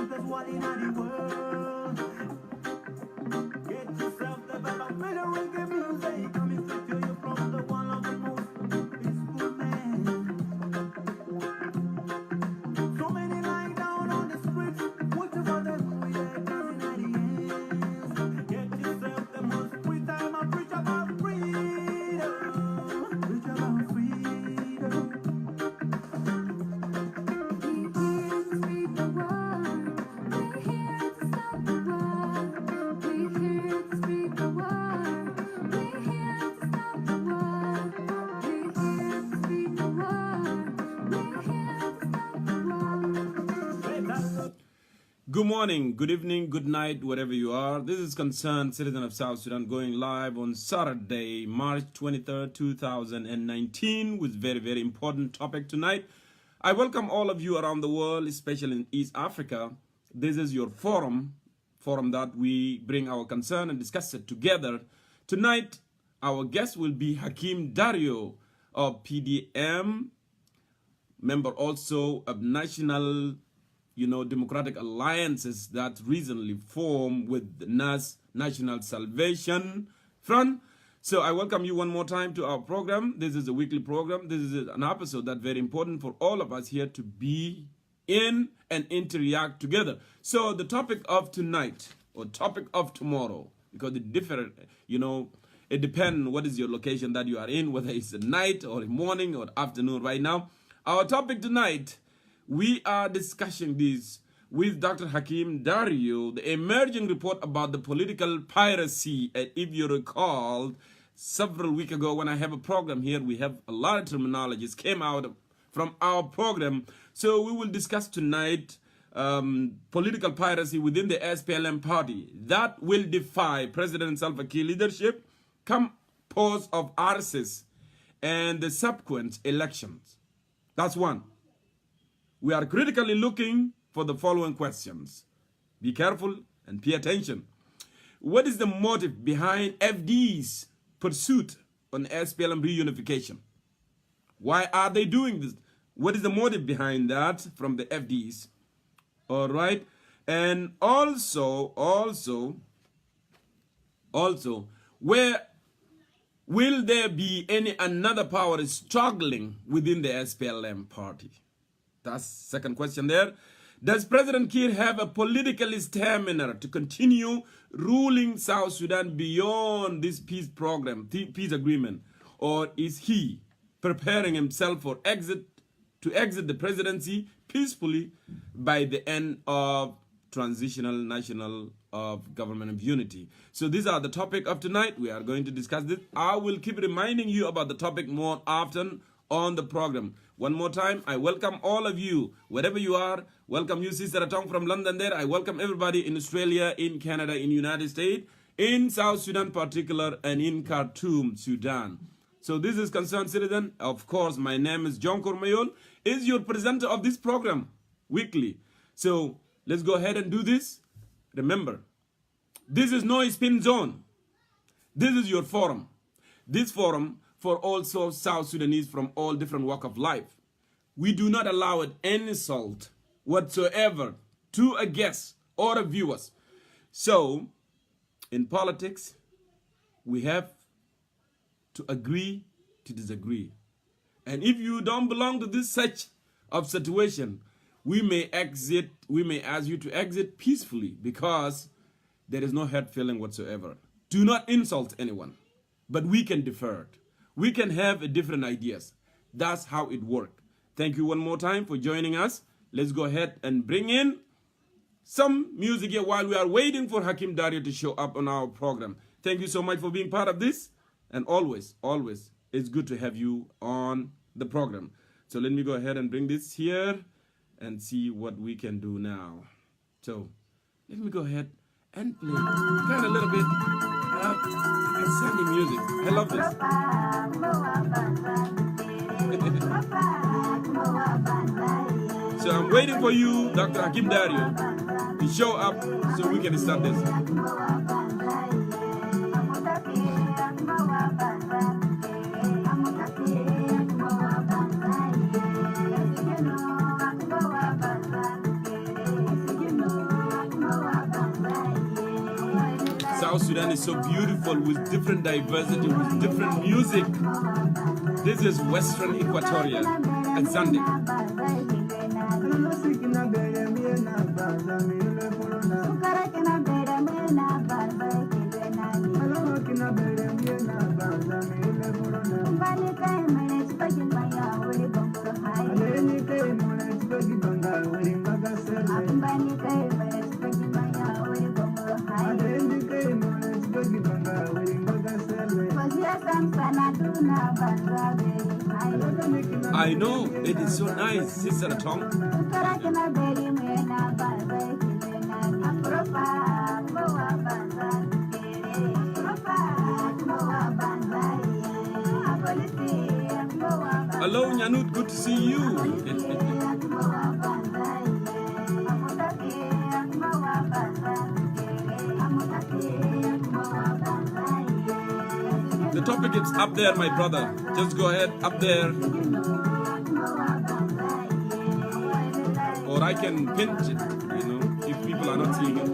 simplest one in the world. Get yourself the better reggae music coming straight to you from the one of the most peaceful men. So many lying down on the streets, what about them with their dancing at the ends? Get yourself the most free time and preach about freedom. Preach about freedom. Good morning, good evening, good night, wherever you are. This is Concerned Citizen of South Sudan going live on Saturday, March 23rd, 2019 with very important topic tonight. I welcome all of you around the world, especially in East Africa. This is your forum that we bring our concern and discuss it together. Tonight, our guest will be Hakim Dario of PDM, member also of National Democratic Alliances that recently formed with the National Salvation Front. So I welcome you one more time to our program. This is a weekly program. This is an episode that's very important for all of us here to be in and interact together. So the topic of tonight or topic of tomorrow, because it different, it depends what is your location that you are in, whether it's a night or a morning or afternoon right now. Our topic tonight, we are discussing this with Dr. Hakim Dario, the emerging report about the political piracy. And if you recall, several weeks ago when I have a program here, we have a lot of terminologies came out from our program. So we will discuss tonight political piracy within the SPLM party that will defy President Salva Kiir leadership come post of R-ARCISS and the subsequent elections. That's one. We are critically looking for the following questions. Be careful and pay attention. What is the motive behind FD's pursuit on SPLM reunification? Why are they doing this? What is the motive behind that from the FDs? All right. And also, where will there be any another power struggling within the SPLM party? That's second question there. Does President Kiir have a political stamina to continue ruling South Sudan beyond this peace program, peace agreement? Or is he preparing himself for exit the presidency peacefully by the end of transitional national government of unity? So these are the topic of tonight. We are going to discuss this. I will keep reminding you about the topic more often on the program. One more time, I welcome all of you, wherever you are. Welcome you, Sister Atong from London there. I welcome everybody in Australia, in Canada, in United States, in South Sudan particular, and in Khartoum, Sudan. So this is Concerned Citizen. Of course, my name is Jongkor Mayol, is your presenter of this program weekly. So let's go ahead and do this. Remember, this is no spin zone. This is your forum. This forum for also South Sudanese from all different walks of life. We do not allow it any insult whatsoever to a guest or a viewers. So, in politics, we have to agree to disagree. And if you don't belong to this such of situation, we may ask you to exit peacefully because there is no hurt feeling whatsoever. Do not insult anyone, but we can defer. We can have different ideas. That's how it works. Thank you one more time for joining us. Let's go ahead and bring in some music here while we are waiting for Hakim Dario to show up on our program. Thank you so much for being part of this. And always, it's good to have you on the program. So let me go ahead and bring this here and see what we can do now. So let me go ahead and play kind of a little bit of Sunday music. I love this. So I'm waiting for you, Dr. Hakim Dario, to show up so we can start this. South Sudan is so beautiful with different diversity, with different music. This is Western Equatoria at Sunday. I know, it is so nice, Sister Tom. Hello, Nyanut, good to see you. The topic is up there, my brother. Just go ahead, up there. Or I can pinch it, you know, if people are not seeing it.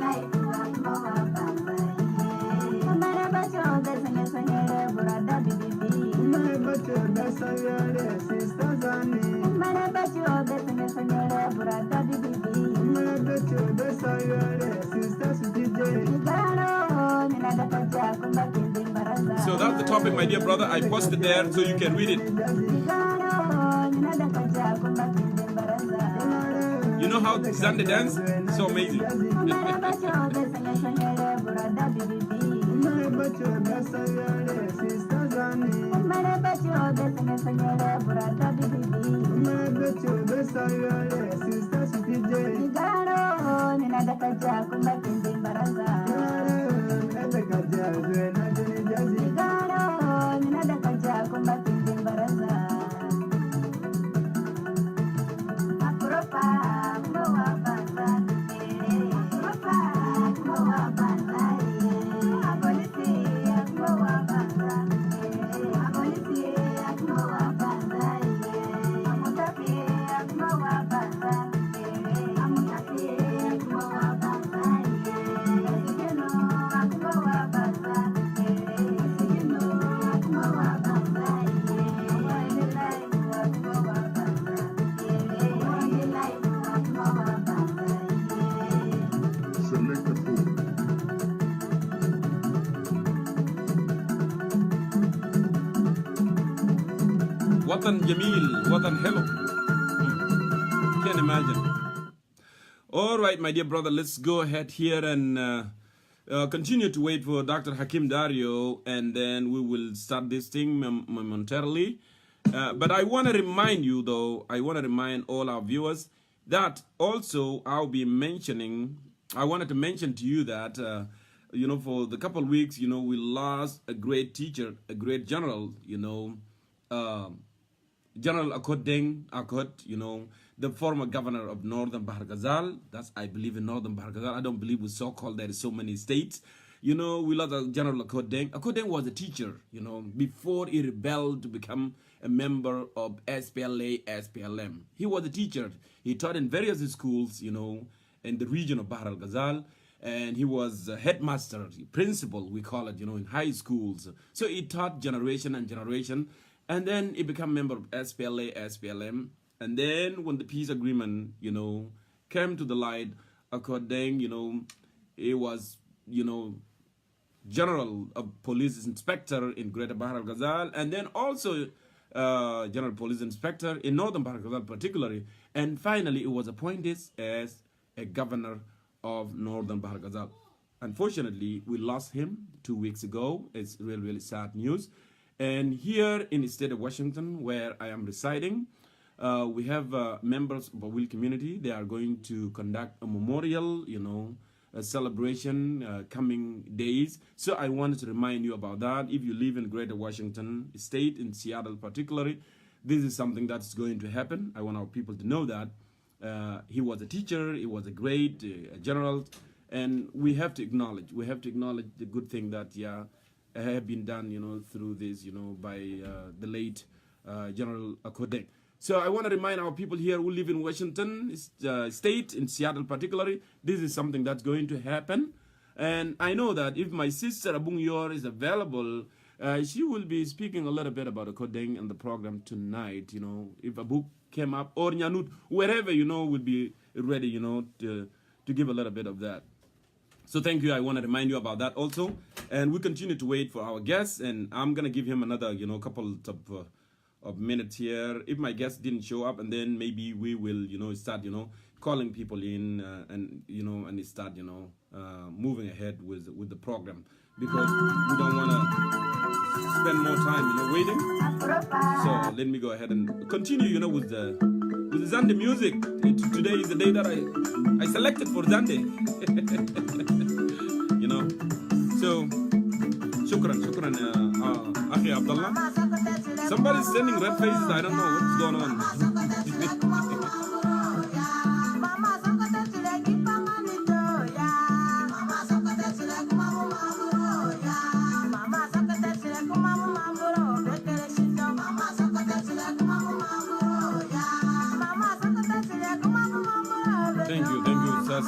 So that's the topic, my dear brother. I posted there so you can read it. You know how Sunday dance? So amazing. Watan Jamil, Watan hello. Can't imagine. All right, my dear brother, let's go ahead here and continue to wait for Dr. Hakim Dario, and then we will start this thing momentarily. But I want to remind you, though, I want to remind all our viewers that also I'll be mentioning, I wanted to mention to you that, you know, for the couple of weeks, you know, we lost a great teacher, a great general, you know, General Akot, you know, the former governor of Northern Bahar Ghazal. That's, I believe, in Northern Bahar Ghazal. I don't believe with so-called there is so many states. You know, we lost General Akot Deng. Akot Deng was a teacher, you know, before he rebelled to become a member of SPLA, SPLM. He was a teacher. He taught in various schools, you know, in the region of Bahar al-Ghazal. And he was a headmaster, principal, we call it, you know, in high schools. So he taught generation and generation. And then he became a member of SPLA, SPLM. And then when the peace agreement, you know, came to the light, Akot Deng, you know, he was, you know, general of police inspector in Greater Bahar al-Ghazal, and then also general police inspector in Northern Bahar al-Ghazal particularly. And finally, he was appointed as a governor of Northern Bahar al-Ghazal. Unfortunately, we lost him 2 weeks ago. It's really, really sad news. And here in the state of Washington, where I am residing, we have members of the Will community. They are going to conduct a memorial, you know, a celebration coming days. So I wanted to remind you about that. If you live in Greater Washington State, in Seattle particularly, this is something that's going to happen. I want our people to know that. He was a teacher, he was a great general, and we have to acknowledge the good thing that, yeah, have been done, you know, through this, you know, by the late General Akot Deng. So I want to remind our people here who live in Washington State, in Seattle particularly, this is something that's going to happen. And I know that if my sister Abung Yor is available, she will be speaking a little bit about the coding and the program tonight. You know, if a book came up, or Nyanut, wherever, you know, would be ready, you know, to give a little bit of that. So thank you. I want to remind you about that also. And we continue to wait for our guest, and I'm going to give him another, you know, couple of minutes here. If my guest didn't show up, and then maybe we will, you know, start, you know, calling people in and, you know, and start, you know, moving ahead with the program, because we don't want to spend more time, you know, waiting. So let me go ahead and continue, you know, with the Zande music. Today is the day that I selected for Zande. You know, so shukran, Akhi Abdullah. Somebody's sending red faces. I don't know what's going on. Thank you, Sas.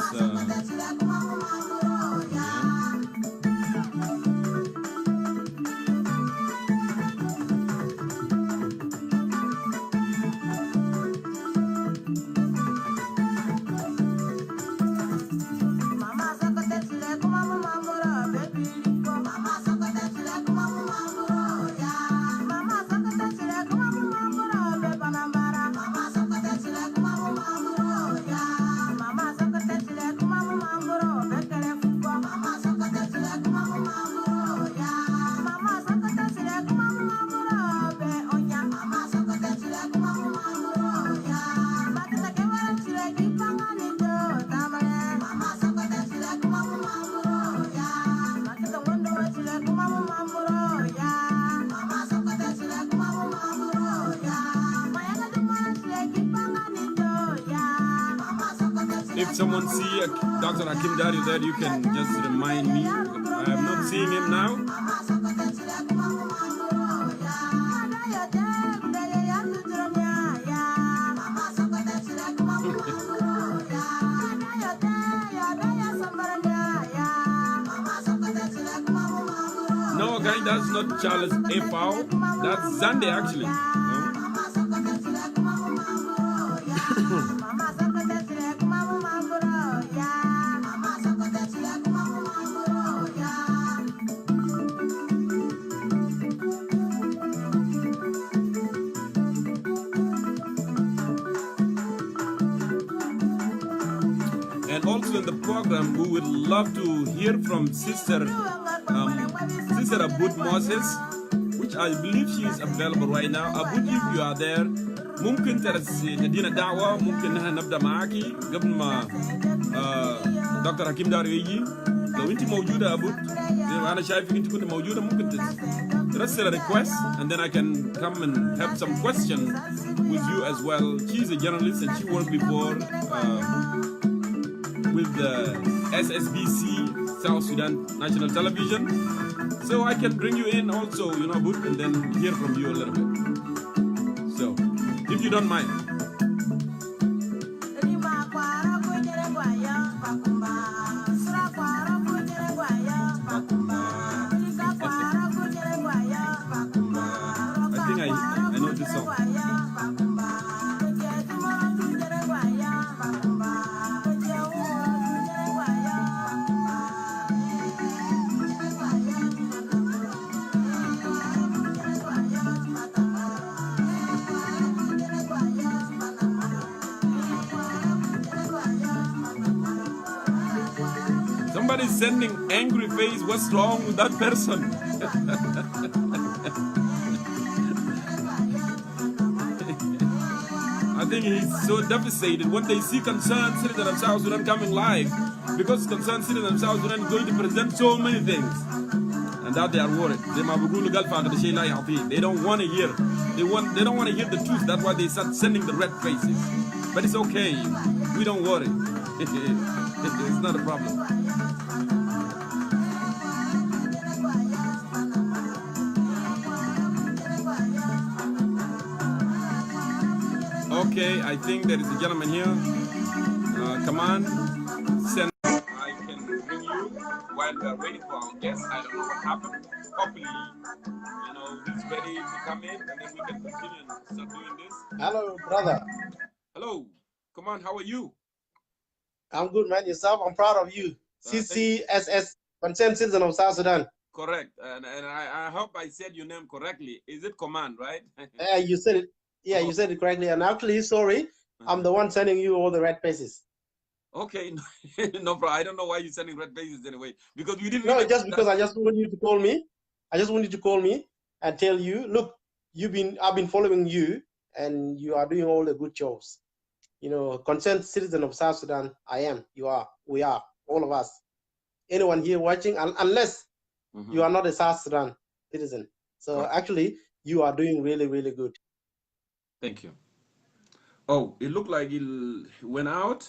If someone see Dr. Hakim Dario there, you can just remind me. I am not seeing him now. No, guy, that's not Charles Efau. That's Zande actually. And also in the program, we would love to hear from Sister Abud Moses, which I believe she is available right now. Abud, if you are there, ممكن تدينا دعوة، ممكن نحن نبدأ معاكي قبل ما دكتور حكيم داريو يجي. لو أنت موجودة أبود، زي ما أنا شايفك أنت كنت موجودة، ممكن ترسل a request, and then I can come and have some questions with you as well. She's a journalist and she worked before with the SSBC, South Sudan National Television. So I can bring you in also, you know, Abud, and then hear from you a little bit. So, if you don't mind. I think I know this song. Somebody's sending angry face. What's wrong with that person? I think he's so devastated when they see concerned citizens of South Sudan coming live, because concerned citizens of South Sudan is going to present so many things, and that they are worried. They don't want to hear. They don't want to hear the truth. That's why they start sending the red faces. But it's okay. We don't worry. It's not a problem. Okay, I think there is a gentleman here. Come on. Send. I can bring you. while we are waiting for our guests. I don't know what happened. Hopefully, he's ready to come in, and then we can continue and start doing this. Hello, brother. Hello. Come on, how are you? I'm good, man. Yourself? I'm proud of you. CCSS, Concerned Citizen of South Sudan. Correct. And I hope I said your name correctly. Is it Command, right? Yeah, you said it. Yeah, you said it correctly. And actually, sorry, I'm the one sending you all the red faces. Okay, no problem. I don't know why you're sending red faces anyway, because we didn't. No, just because I just want you to call me. I just want you to call me and tell you, look, I've been following you, and you are doing all the good jobs. Concerned citizen of South Sudan. I am. You are. We are. All of us. Anyone here watching, unless you are not a South Sudan citizen. So actually, you are doing really, really good. Thank you. Oh, it looked like it went out.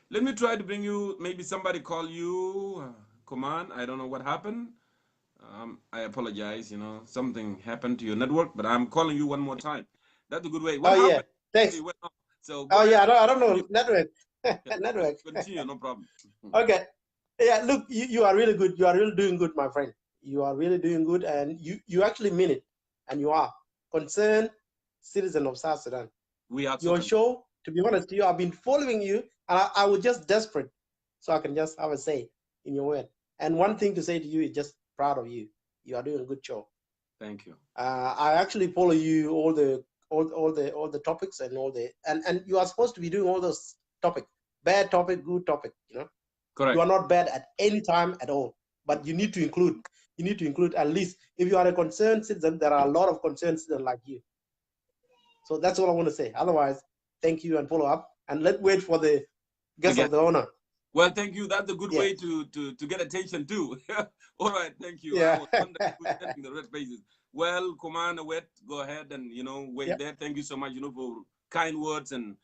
Let me try to bring you, maybe somebody call you, Command. I don't know what happened. I apologize, something happened to your network, but I'm calling you one more time. That's a good way. What happened? Yeah, thanks. So yeah, I don't know. Network. Network. Continue, no problem. Okay. Yeah, look, you are really good. You are really doing good, my friend. You are really doing good, and you actually mean it. And you are concerned citizen of South Sudan. We are your show, to be honest to you, I've been following you, and I was just desperate so I can just have a say in your word. And one thing to say to you is just proud of you. You are doing a good show. Thank you. I actually follow you all the topics and and you are supposed to be doing all those topics. Bad topic, good topic, Correct. You are not bad at any time at all. But you need to include. You need to include, at least if you are a concerned citizen, there are a lot of concerned citizens like you. So that's all I want to say. Otherwise, thank you and follow up. And let's wait for the guest of the honor. Well, thank you. That's a good way to get attention too. All right, thank you. Yeah. I was wondering who's sending the red faces. Well, Commander Wet, go ahead and wait there. Thank you so much, for kind words and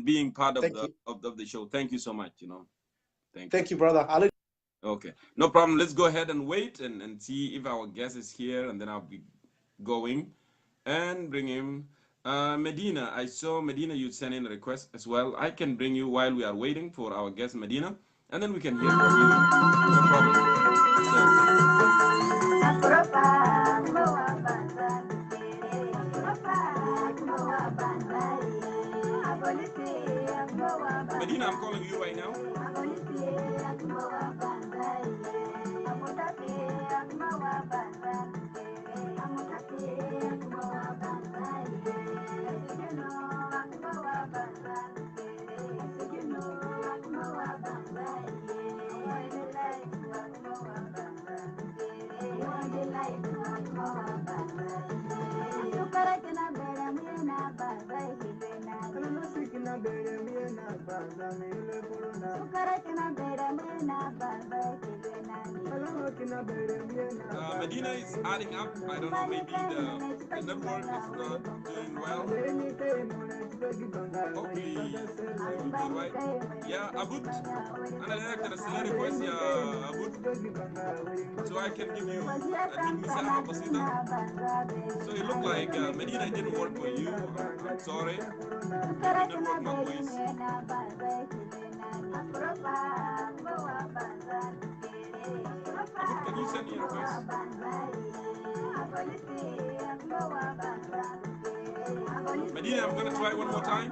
being part of the show. Thank you so much. Thank you, brother. Okay, no problem. Let's go ahead and wait and see if our guest is here, and then I'll be going and bring him. Medina, I saw Medina, you sent in a request as well. I can bring you while we are waiting for our guest Medina, and then we can hear from you. No problem. Medina, I'm calling you right now. Medina is adding up. I don't know, maybe the network is not doing well. Hopefully, all right. Yeah, Abud. Ana director the request, yeah, Abud. So I can give you a مساحة بسيطة. So it looked like Medina didn't work for you. I'm sorry. Maybe network not ways. Abud, can you send me a request? Medina, I'm going to try one more time.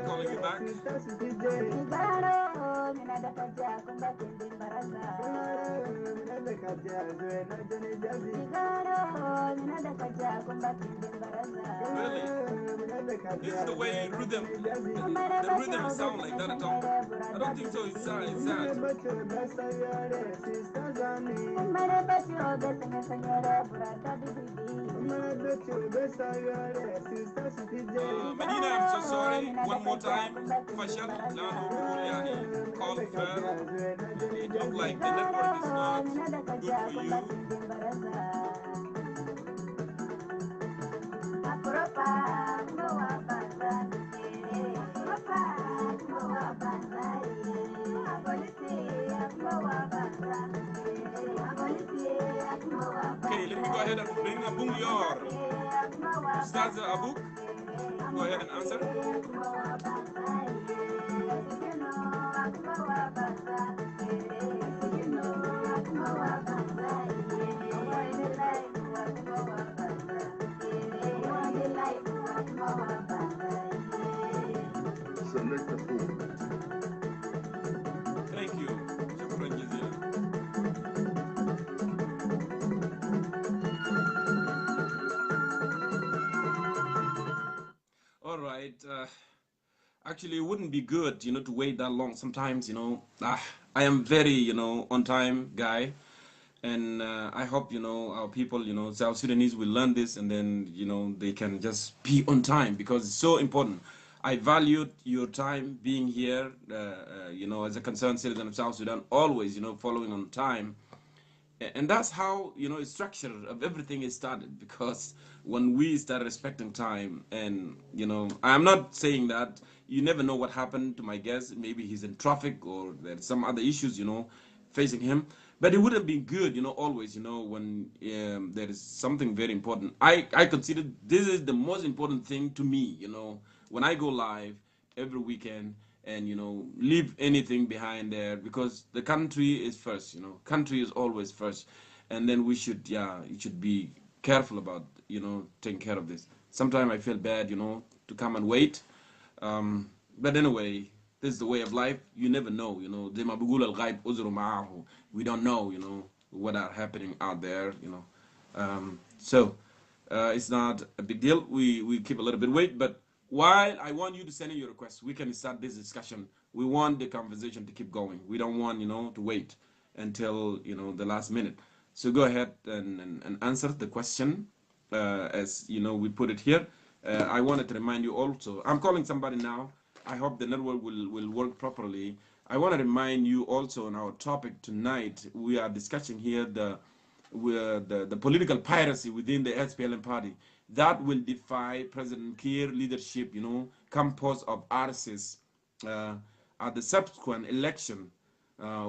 Calling you back. Really? This is the way rhythm, the rhythm sound like that at all. I don't think so. It's sad. It's sad. Medina, I'm so sorry. One more time. Fashal, Lano, Yani, call fair. It looks like the network is not good for you. Okay, let me go ahead and bring Abung Yor. Ustaz Abu, go ahead and answer. Thank you. Shukran jazilan. All right. Actually, it wouldn't be good, to wait that long. Sometimes, I am very, on time guy. And I hope, our people, South Sudanese will learn this, and then, they can just be on time, because it's so important. I valued your time being here, as a concerned citizen of South Sudan, always, following on time. And that's how, structure of everything is started, because when we start respecting time, and, I'm not saying that you never know what happened to my guest. Maybe he's in traffic, or there's some other issues, facing him. But it would have been good, always, when there is something very important. I consider this is the most important thing to me, when I go live every weekend, and, leave anything behind there, because the country is first, country is always first. And then we should, you should be careful about, taking care of this. Sometimes I feel bad, to come and wait. But anyway, this is the way of life. You never know, we don't know, what are happening out there, So it's not a big deal. We keep a little bit wait, but while I want you to send in your requests, we can start this discussion. We want the conversation to keep going. We don't want, to wait until, the last minute. So go ahead and answer the question as, we put it here. I wanted to remind you also, I'm calling somebody now. I hope the network will work properly. I want to remind you also on our topic tonight. We are discussing here the political piracy within the SPLM party that will defy President Kiir leadership, composed of R-ARCISS at the subsequent election.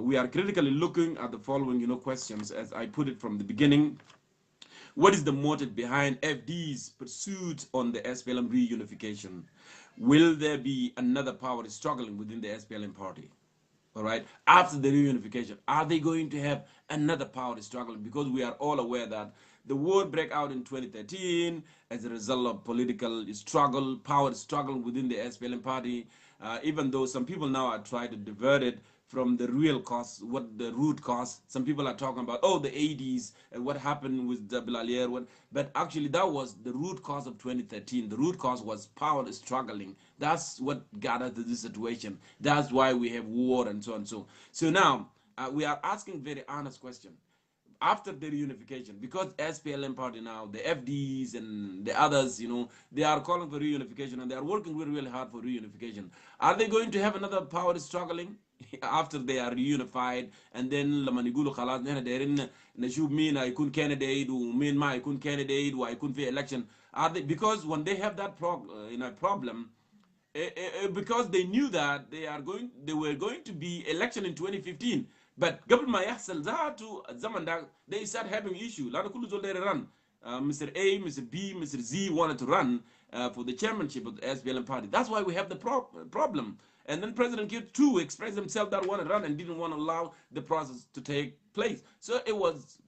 We are critically looking at the following, questions, as I put it from the beginning. What is the motive behind FD's pursuit on the SPLM reunification? Will there be another power struggling within the SPLM party? All right, after the reunification, are they going to have another power struggling? Because we are all aware that the war broke out in 2013 as a result of political struggle, power struggle within the SPLM party, even though some people now are trying to divert it from the real cause, what the root cause. Some people are talking about, oh, the 80s and what happened with the Bilalier. But actually, that was the root cause of 2013. The root cause was power struggling. That's what got us to this situation. That's why we have war and so on. So now, we are asking very honest question. After the reunification, because SPLM party now, the FDs and the others, they are calling for reunification, and they are working really, really hard for reunification. Are they going to have another power struggling after they are reunified? And then لما يقولوا خلاص نحن دايرين نشوف مين هيكون candidate ومين ما هيكون candidate وهيكون في election. Are they, because when they have that problem, because they knew that they were going to be election in 2015. But قبل ما يحصل ذاته الزمن ده they start having issue. لأنه كل زول داير run. Mr. A, Mr. B, Mr. Z wanted to run for the chairmanship of the SPLM party. That's why we have the problem. And then President Kiir too expressed himself that want to run and didn't want to allow the process to take place. So it was,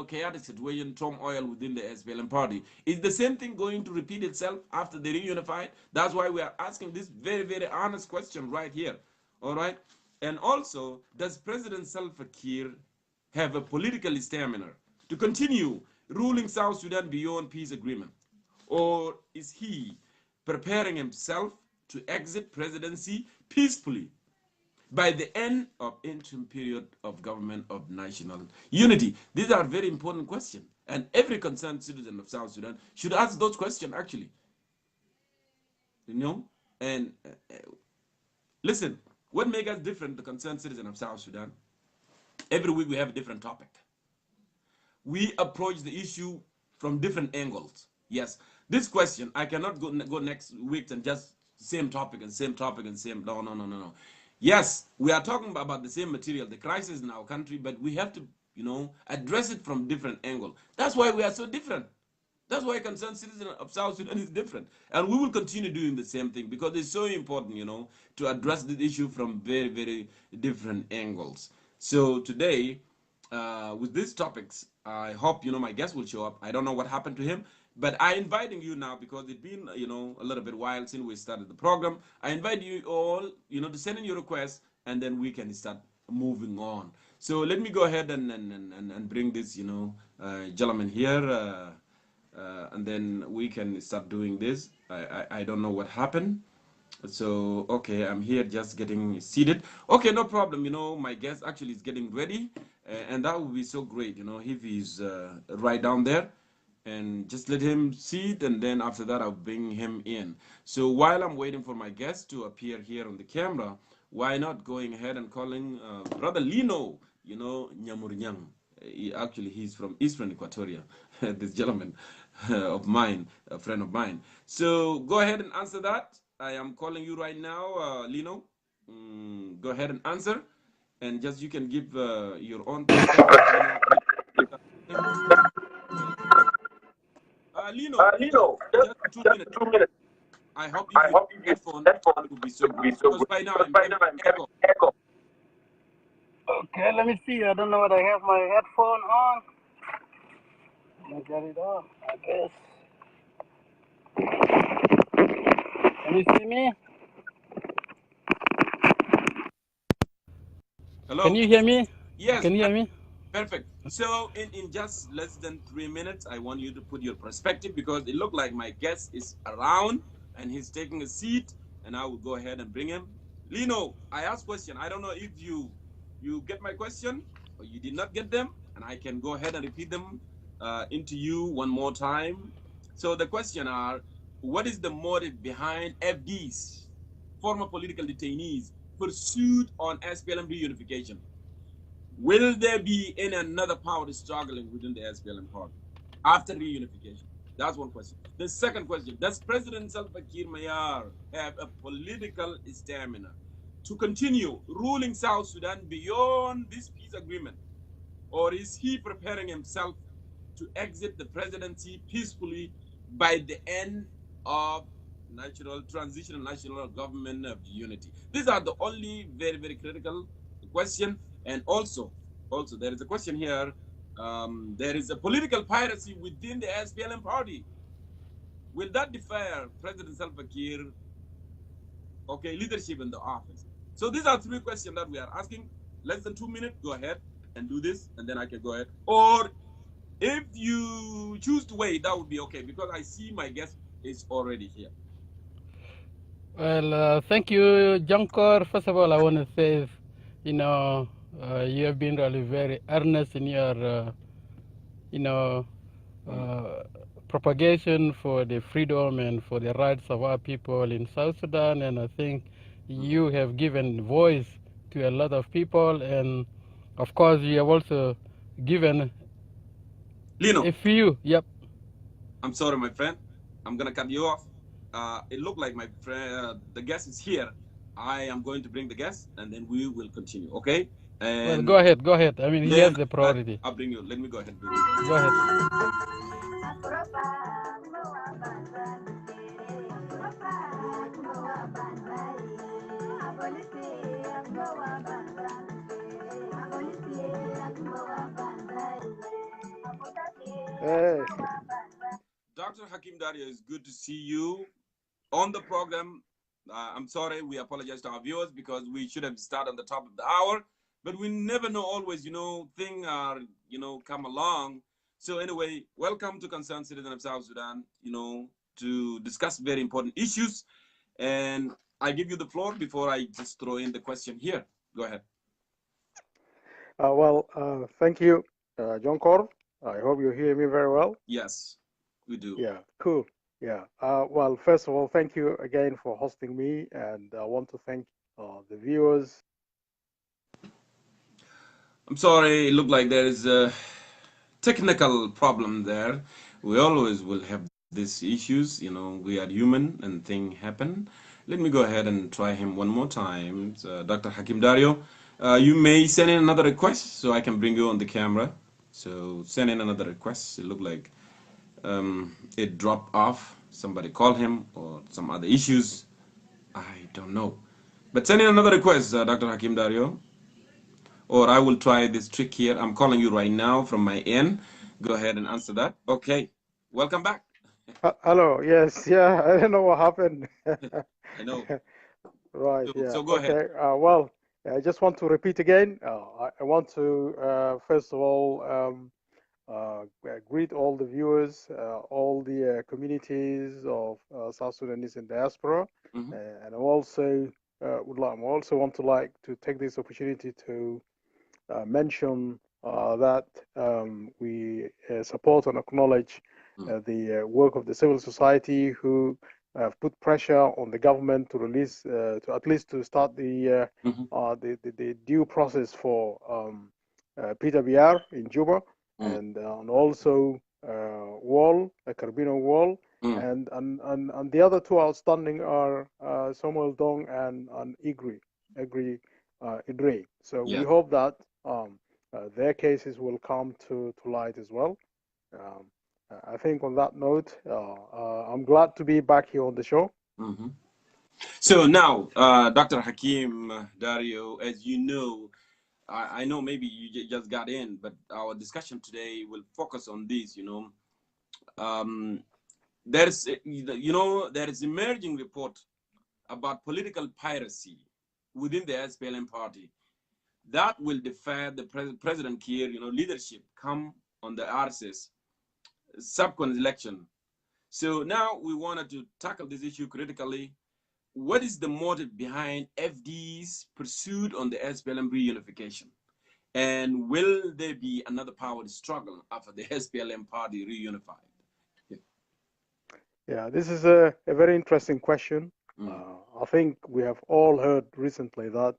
chaotic situation, turmoil within the SPLM party. Is the same thing going to repeat itself after they reunified? That's why we are asking this very, very honest question right here. All right. And also, does President Salva Kiir have a political stamina to continue ruling South Sudan beyond peace agreement? Or is he preparing himself to exit presidency peacefully by the end of interim period of government of national unity? These are very important questions, and every concerned citizen of South Sudan should ask those questions, actually. You know, and listen, what makes us different, the concerned citizen of South Sudan? Every week we have a different topic. We approach the issue from different angles. Yes, this question, I cannot go next week and just same topic and same topic and same, no. Yes, we are talking about the same material, the crisis in our country, but we have to, you know, address it from different angle. That's why we are so different. That's why concerned citizen of South Sudan is different. And we will continue doing the same thing because it's so important, you know, to address this issue from very, very different angles. So today, with these topics, I hope, you know, my guest will show up. I don't know what happened to him, but I inviting you now because it's been, you know, a little bit while since we started the program. I invite you all, you know, to send in your requests, and then we can start moving on. So let me go ahead and bring this, you know, gentleman here, and then we can start doing this. I don't know what happened. So, okay, I'm here just getting seated. Okay, no problem. You know, my guest actually is getting ready, and that would be so great, you know, if he's right down there. And just let him sit, and then after that, I'll bring him in. So while I'm waiting for my guest to appear here on the camera, why not going ahead and calling Brother Lino, you know, Nyamurnyang. Actually, he's from Eastern Equatoria, this gentleman of mine, a friend of mine. So go ahead and answer that. I am calling you right now, Lino. Go ahead and answer, and just you can give your own perspective. Lino, Lino, just 2 minutes. 2 minutes. I hope you use headphone. It will be so good. Because right now I'm having echo. Okay, let me see. I don't know whether I have my headphone on. I got it on, I guess. Can you see me? Hello? Can you hear me? Yes. Can you hear me? Perfect. So in just less than 3 minutes, I want you to put your perspective because it looked like my guest is around and he's taking a seat, and I will go ahead and bring him. Lino, I asked question. I don't know if you get my question or you did not get them, and I can go ahead and repeat them into you one more time. So the question are, what is the motive behind FDs, former political detainees, pursuit on SPLM reunification? Will there be any another power struggling within the SPLM party after reunification? That's one question. The second question, does President Salva Kiir Mayar have a political stamina to continue ruling South Sudan beyond this peace agreement? Or is he preparing himself to exit the presidency peacefully by the end of transitional national government of unity? These are the only very, very critical question. And also there is a question here. There is a political piracy within the SPLM party. Will that defer President Salva Kiir, leadership in the office? So these are three questions that we are asking. Less than 2 minutes, go ahead and do this, and then I can go ahead. Or if you choose to wait, that would be okay, because I see my guest is already here. Well, thank you, Jongkor. First of all, I want to say, you know, you have been really very earnest in your, propagation for the freedom and for the rights of our people in South Sudan. And I think you have given voice to a lot of people. And of course, you have also given Lino, a few. Yep. I'm sorry, my friend. I'm going to cut you off. It looked like my friend, the guest is here. I am going to bring the guest, and then we will continue, okay? And well, go ahead. I mean, he has the priority. I'll bring you. Let me go ahead and do this. Go ahead. Hey. Dr. Hakim Dario, it's good to see you on the program. I'm sorry, we apologize to our viewers because we should have started on the top of the hour, but we never know always, things are, come along. So anyway, welcome to Concerned Citizen of South Sudan, to discuss very important issues. And I give you the floor before I just throw in the question here. Go ahead. Thank you, Jongkor. I hope you hear me very well. Yes, we do. Yeah, cool. Yeah. First of all, thank you again for hosting me, and I want to thank the viewers. I'm sorry, it looked like there is a technical problem there. We always will have these issues, we are human and things happen. Let me go ahead and try him one more time. Dr. Hakim Dario, you may send in another request so I can bring you on the camera. So send in another request. It looked like it dropped off. Somebody called him or some other issues. I don't know. But send in another request, Dr. Hakim Dario. Or I will try this trick here. I'm calling you right now from my end. Go ahead and answer that. Okay. Welcome back. Hello. Yes. Yeah. I don't know what happened. I know. Right. So, Yeah. so go ahead. Okay. I just want to repeat again. I want to first of all greet all the viewers, all the communities of South Sudanese in diaspora, Mm-hmm. and I also want to take this opportunity to mention that we support and acknowledge the work of the civil society who have put pressure on the government to release, to at least to start the due process for PWR in Juba, and also a Carbino wall, and the other two outstanding are Samuel Dong and Igri Idre. So we hope that their cases will come to light as well. I think on that note, I'm glad to be back here on the show. Mm-hmm. So now, Dr. Hakim Dario, as you know, I know maybe you just got in, but our discussion today will focus on this. There's there is emerging report about political piracy within the SPLM party that will defy the President Kiir leadership come on the R-ARCISS subsequent election. So now we wanted to tackle this issue critically. What is the motive behind FD's pursuit on the SPLM reunification? And will there be another power struggle after the SPLM party reunified? Yeah, this is a very interesting question. I think we have all heard recently that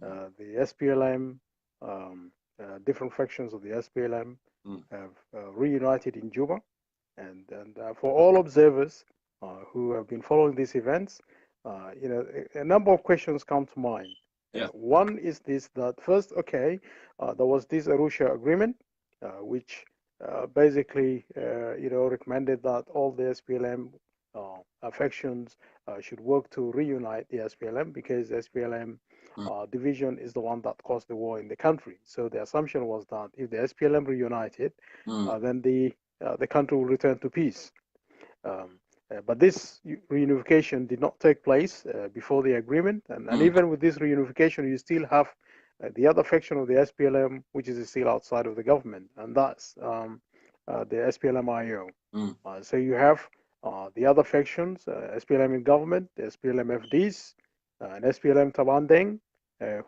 the SPLM, different factions of the SPLM have reunited in Juba. And for all observers who have been following these events, a number of questions come to mind. One is this: that first, okay, there was this Arusha agreement, which basically, recommended that all the SPLM factions should work to reunite the SPLM, because the SPLM division is the one that caused the war in the country. So the assumption was that if the SPLM reunited, then the country will return to peace. But this reunification did not take place before the agreement, and even with this reunification, you still have the other faction of the SPLM, which is still outside of the government, and that's the SPLM-IO. So you have the other factions, SPLM in government, the SPLM FDs, and SPLM Tabandeng,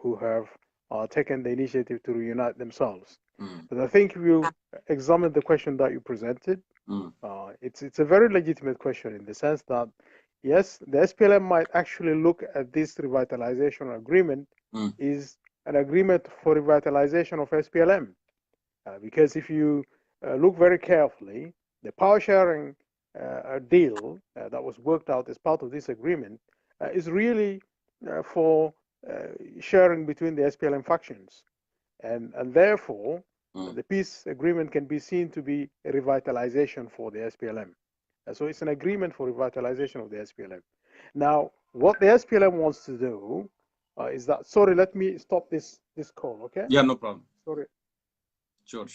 who have taken the initiative to reunite themselves. But I think if you examine the question that you presented, it's a very legitimate question, in the sense that, yes, the SPLM might actually look at this revitalization agreement is an agreement for revitalization of SPLM. Because if you look very carefully, the power sharing deal that was worked out as part of this agreement is really for sharing between the SPLM factions. And therefore, the peace agreement can be seen to be a revitalization for the SPLM. So it's an agreement for revitalization of the SPLM. Now, what the SPLM wants to do is that, sorry, let me stop this call, okay? Yeah, no problem. Sorry. Sure.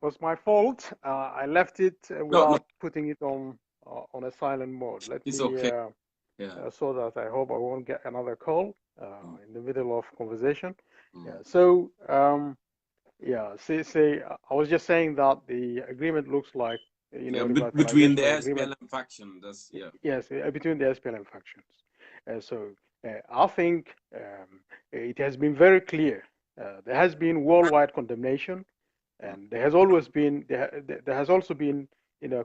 was my fault. I left it No, without putting it on a silent mode. Let it's me okay. Yeah. so that I hope I won't get another call in the middle of conversation. Mm. Yeah. So yeah, say I was just saying that the agreement looks like Yeah, between the revitalization agreement. SPLM faction, that's yeah. Yes, between the SPLM factions. So I think it has been very clear. There has been worldwide condemnation, and there has always been there has also been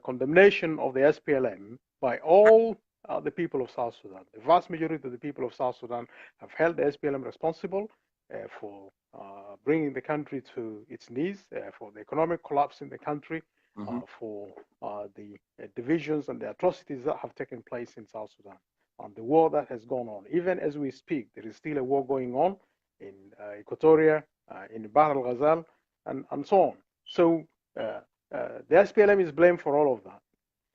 condemnation of the SPLM by all the people of South Sudan. The vast majority of the people of South Sudan have held the SPLM responsible for bringing the country to its knees, for the economic collapse in the country, for the divisions and the atrocities that have taken place in South Sudan, and the war that has gone on. Even as we speak, there is still a war going on in Equatoria, in Bahr al-Ghazal, and so on. So the SPLM is blamed for all of that.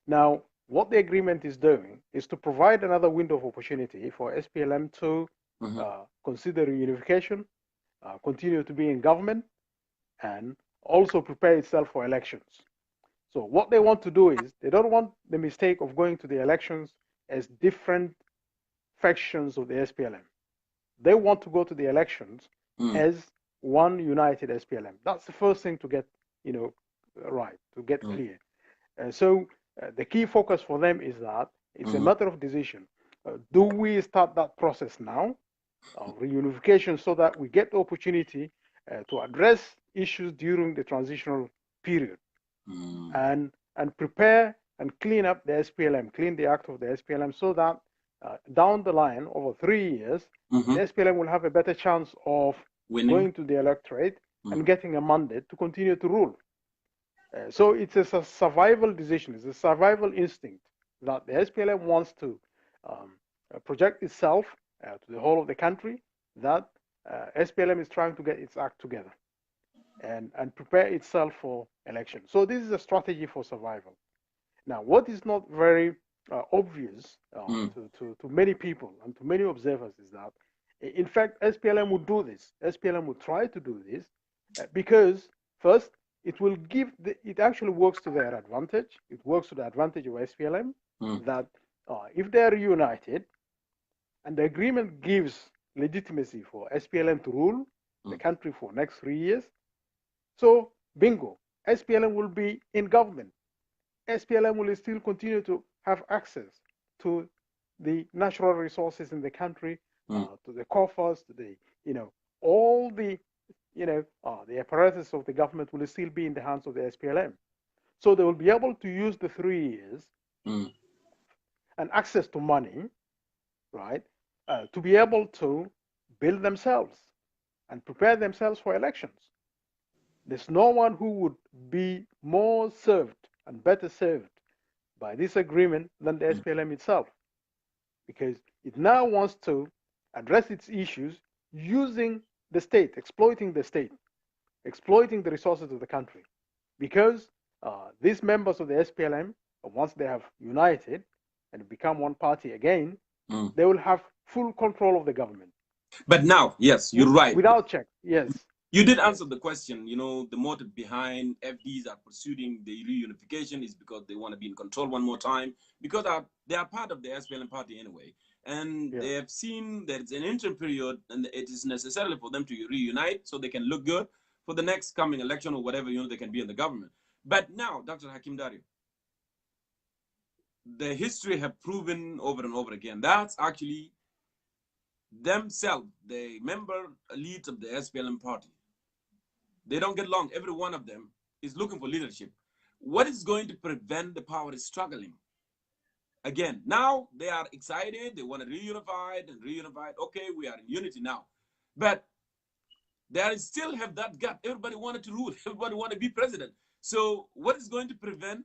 Now, what the agreement is doing is to provide another window of opportunity for SPLM to consider reunification, continue to be in government, and also prepare itself for elections. So what they want to do is they don't want the mistake of going to the elections as different factions of the SPLM. They want to go to the elections as one united SPLM. That's the first thing to get, right, to get clear. And so the key focus for them is that it's a matter of decision. Do we start that process now, reunification, so that we get the opportunity to address issues during the transitional period and prepare and clean up the SPLM, clean the act of the SPLM, so that down the line, over 3 years, the SPLM will have a better chance of going to the electorate and getting a mandate to continue to rule. So it's a survival decision, it's a survival instinct that the SPLM wants to project itself to the whole of the country, that SPLM is trying to get its act together and prepare itself for election. So this is a strategy for survival. Now, what is not very obvious to many people and to many observers is that, in fact, SPLM would do this. SPLM would try to do this because, first, it will give, it actually works to their advantage. It works to the advantage of SPLM that if they are reunited and the agreement gives legitimacy for SPLM to rule the country for next 3 years, so bingo, SPLM will be in government. SPLM will still continue to have access to the natural resources in the country, to the coffers, to the, all the, the apparatus of the government will still be in the hands of the SPLM. So they will be able to use the 3 years and access to money, right, to be able to build themselves and prepare themselves for elections. There's no one who would be more served and better served by this agreement than the SPLM itself, because it now wants to address its issues using the state, exploiting the state, exploiting the resources of the country. Because these members of the SPLM, once they have united and become one party again, they will have full control of the government. But now, yes, you're right. Without check, yes. You did answer the question. The motive behind FDs are pursuing the reunification is because they want to be in control one more time, because they are part of the SPLM party anyway. And they have seen that it's an interim period and it is necessary for them to reunite so they can look good for the next coming election or whatever, they can be in the government. But now, Dr. Hakim Dario, the history have proven over and over again, that's actually themselves, the member elites of the SPLM party. They don't get along. Every one of them is looking for leadership. What is going to prevent the power is struggling? Again, now they are excited. They want to reunify and reunify. Okay, we are in unity now. But they still have that gap. Everybody wanted to rule. Everybody wanted to be president. So what is going to prevent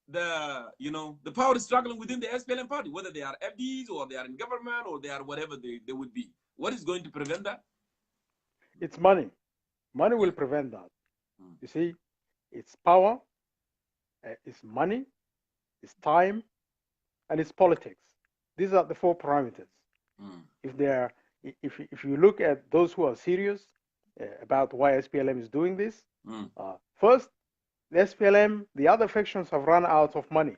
the power is struggling within the SPLM party, whether they are FDs or they are in government or they are whatever they would be? What is going to prevent that? It's money. Money will prevent that. You see, it's power, it's money, it's time, and it's politics. These are the 4 parameters. If you look at those who are serious about why SPLM is doing this. Mm. First, the SPLM, the other factions have run out of money.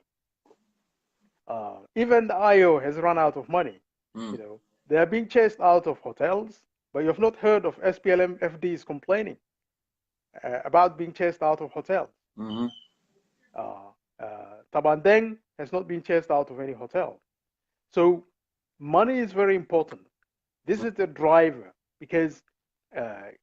Even the IO has run out of money. Mm. You know, they are being chased out of hotels, but you have not heard of SPLM FDs complaining about being chased out of hotels. Mm-hmm. Tabandeng has not been chased out of any hotel. So money is very important. This is the driver because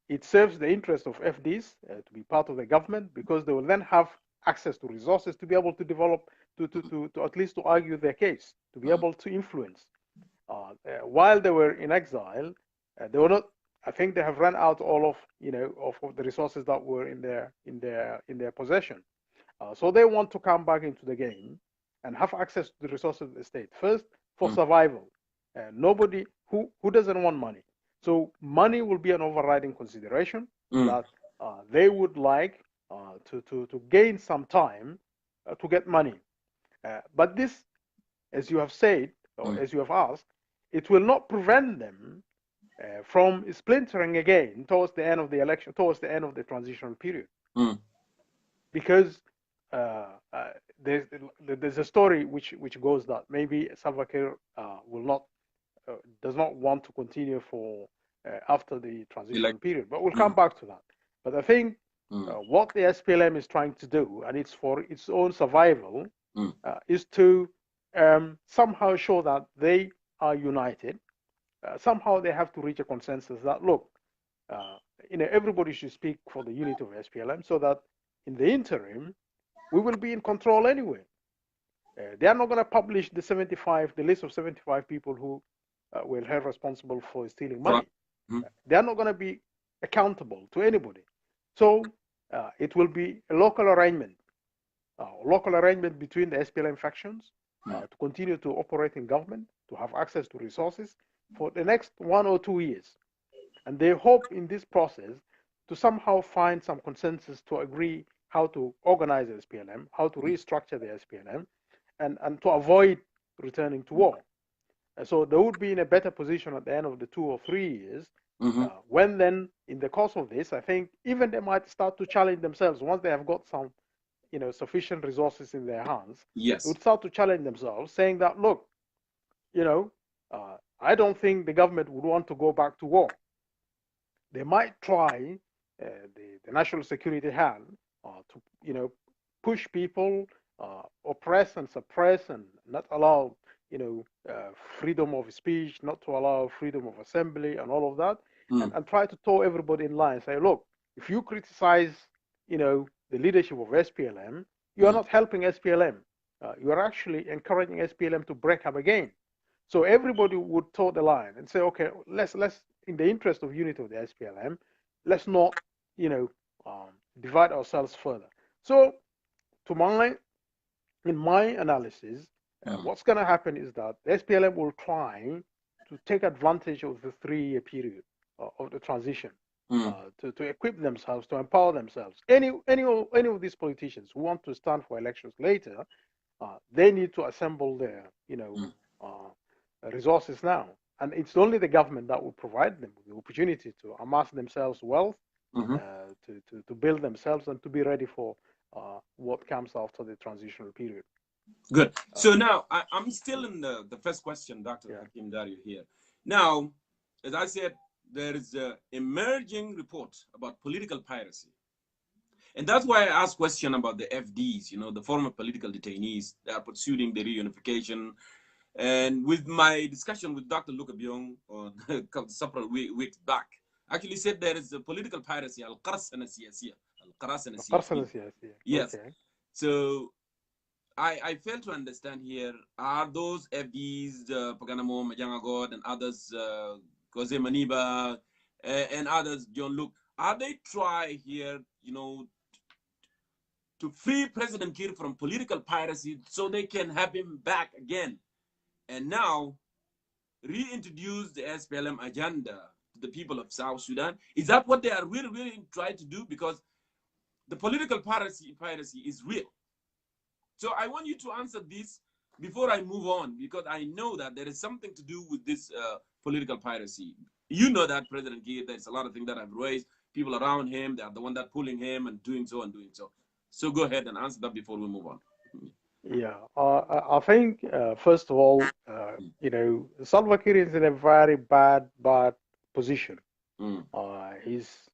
it serves the interest of FDs to be part of the government because they will then have access to resources to be able to develop, to at least to argue their case, to be able to influence. While they were in exile, they were not. I think they have run out all of of the resources that were in their possession. So they want to come back into the game and have access to the resources of the state first for survival. Nobody who doesn't want money. So money will be an overriding consideration that they would like to gain some time to get money. But this, as you have said, or as you have asked, it will not prevent them from splintering again towards the end of the election, towards the end of the transitional period. Because there's a story which goes that maybe Salva Kiir does not want to continue for after the transitional period, but we'll come back to that. But I think what the SPLM is trying to do, and it's for its own survival, is to somehow show that they are united. Somehow they have to reach a consensus that look, everybody should speak for the unity of SPLM, so that in the interim we will be in control anyway. They are not going to publish the list of 75 people who were held responsible for stealing money. They are not going to be accountable to anybody. So it will be a local arrangement between the SPLM factions to continue to operate in government, to have access to resources for the next 1 or 2 years. And they hope in this process to somehow find some consensus to agree how to organize the SPLM, how to restructure the SPLM, and to avoid returning to war. So they would be in a better position at the end of the 2 or 3 years, when then, in the course of this, I think even they might start to challenge themselves once they have got some, sufficient resources in their hands. Yes. They would start to challenge themselves, saying that, look, I don't think the government would want to go back to war. They might try the national security hand to, push people, oppress and suppress, and not allow, freedom of speech, not to allow freedom of assembly, and all of that, and try to toe everybody in line. Say, look, if you criticize, the leadership of SPLM, you are not helping SPLM. You are actually encouraging SPLM to break up again. So everybody would toe the line and say, okay, let's in the interest of unity of the SPLM, let's not, divide ourselves further. So, in my analysis, what's going to happen is that the SPLM will try to take advantage of the 3-year period of the transition to equip themselves, to empower themselves. Any of these politicians who want to stand for elections later, they need to assemble their, resources now. And it's only the government that will provide them with the opportunity to amass themselves wealth, to build themselves, and to be ready for what comes after the transitional period. Good. So now I'm still in the first question, Dr. Hakim Dario here. Now, as I said, there is an emerging report about political piracy. And that's why I asked question about the FDs, the former political detainees that are pursuing the reunification. And with my discussion with Dr. Luka Byung several weeks back, actually said there is a political piracy, al-qarasana siyasiyya. Yes. Okay. So I fail to understand here, are those FDs, Paganamo, Majangagod, and others, Jose Maniba, and others, John Luke, are they try here, to free President Kiir from political piracy so they can have him back again? And now reintroduce the SPLM agenda to the people of South Sudan. Is that what they are really trying to do? Because the political piracy is real. So I want you to answer this before I move on, because I know that there is something to do with this political piracy. You know that, President Kiir, there's a lot of things that I've raised. people around him, they are the one that pulling him and doing so and doing so. So go ahead and answer that before we move on. Yeah, I think first of all, Salva Kiir is in a very bad position. He's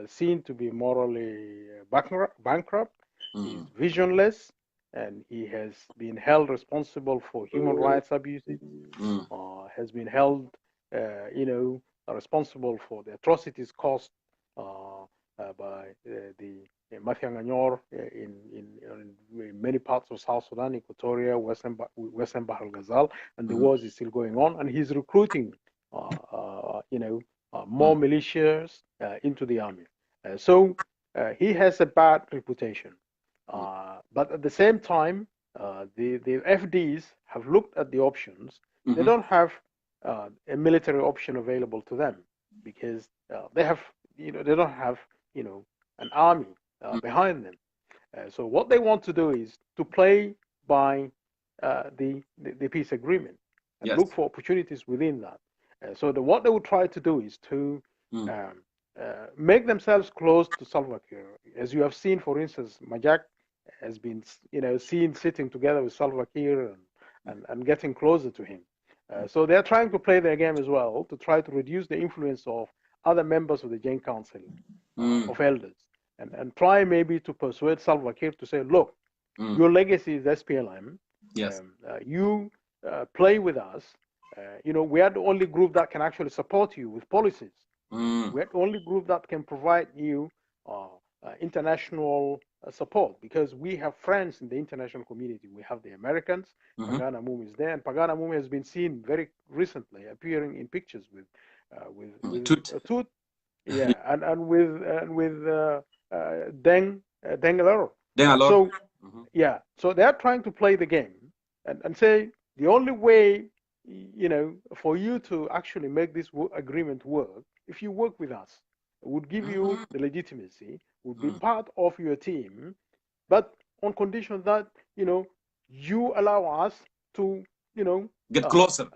seen to be morally bankrupt. He's visionless, and he has been held responsible for human rights abuses. Has been held, responsible for the atrocities caused by the Mafia in many parts of South Sudan, Equatoria, Western Bahr al-Ghazal, and the wars is still going on. And he's recruiting, more militias into the army. So he has a bad reputation. But at the same time, the FDs have looked at the options. They don't have a military option available to them because they have, they don't have, an army behind them. So what they want to do is to play by the peace agreement and look for opportunities within that. So what they would try to do is to make themselves close to Salva Kiir. As you have seen, for instance, Majak has been, seen sitting together with Salva Kiir and getting closer to him. So they're trying to play their game as well to try to reduce the influence of other members of the Gen Council of Elders and try maybe to persuade Salva Kiir to say, look, your legacy is SPLM. Yes. You play with us. We are the only group that can actually support you with policies. We are the only group that can provide you international support because we have friends in the international community. We have the Americans. Pagana Moom is there, and Pagana Moom has been seen very recently appearing in pictures with Tut, yeah, and with Deng Aloro. So yeah, so they are trying to play the game and say the only way, for you to actually make this agreement work, if you work with us, it would give you the legitimacy, would be part of your team, but on condition that, you allow us to, get closer.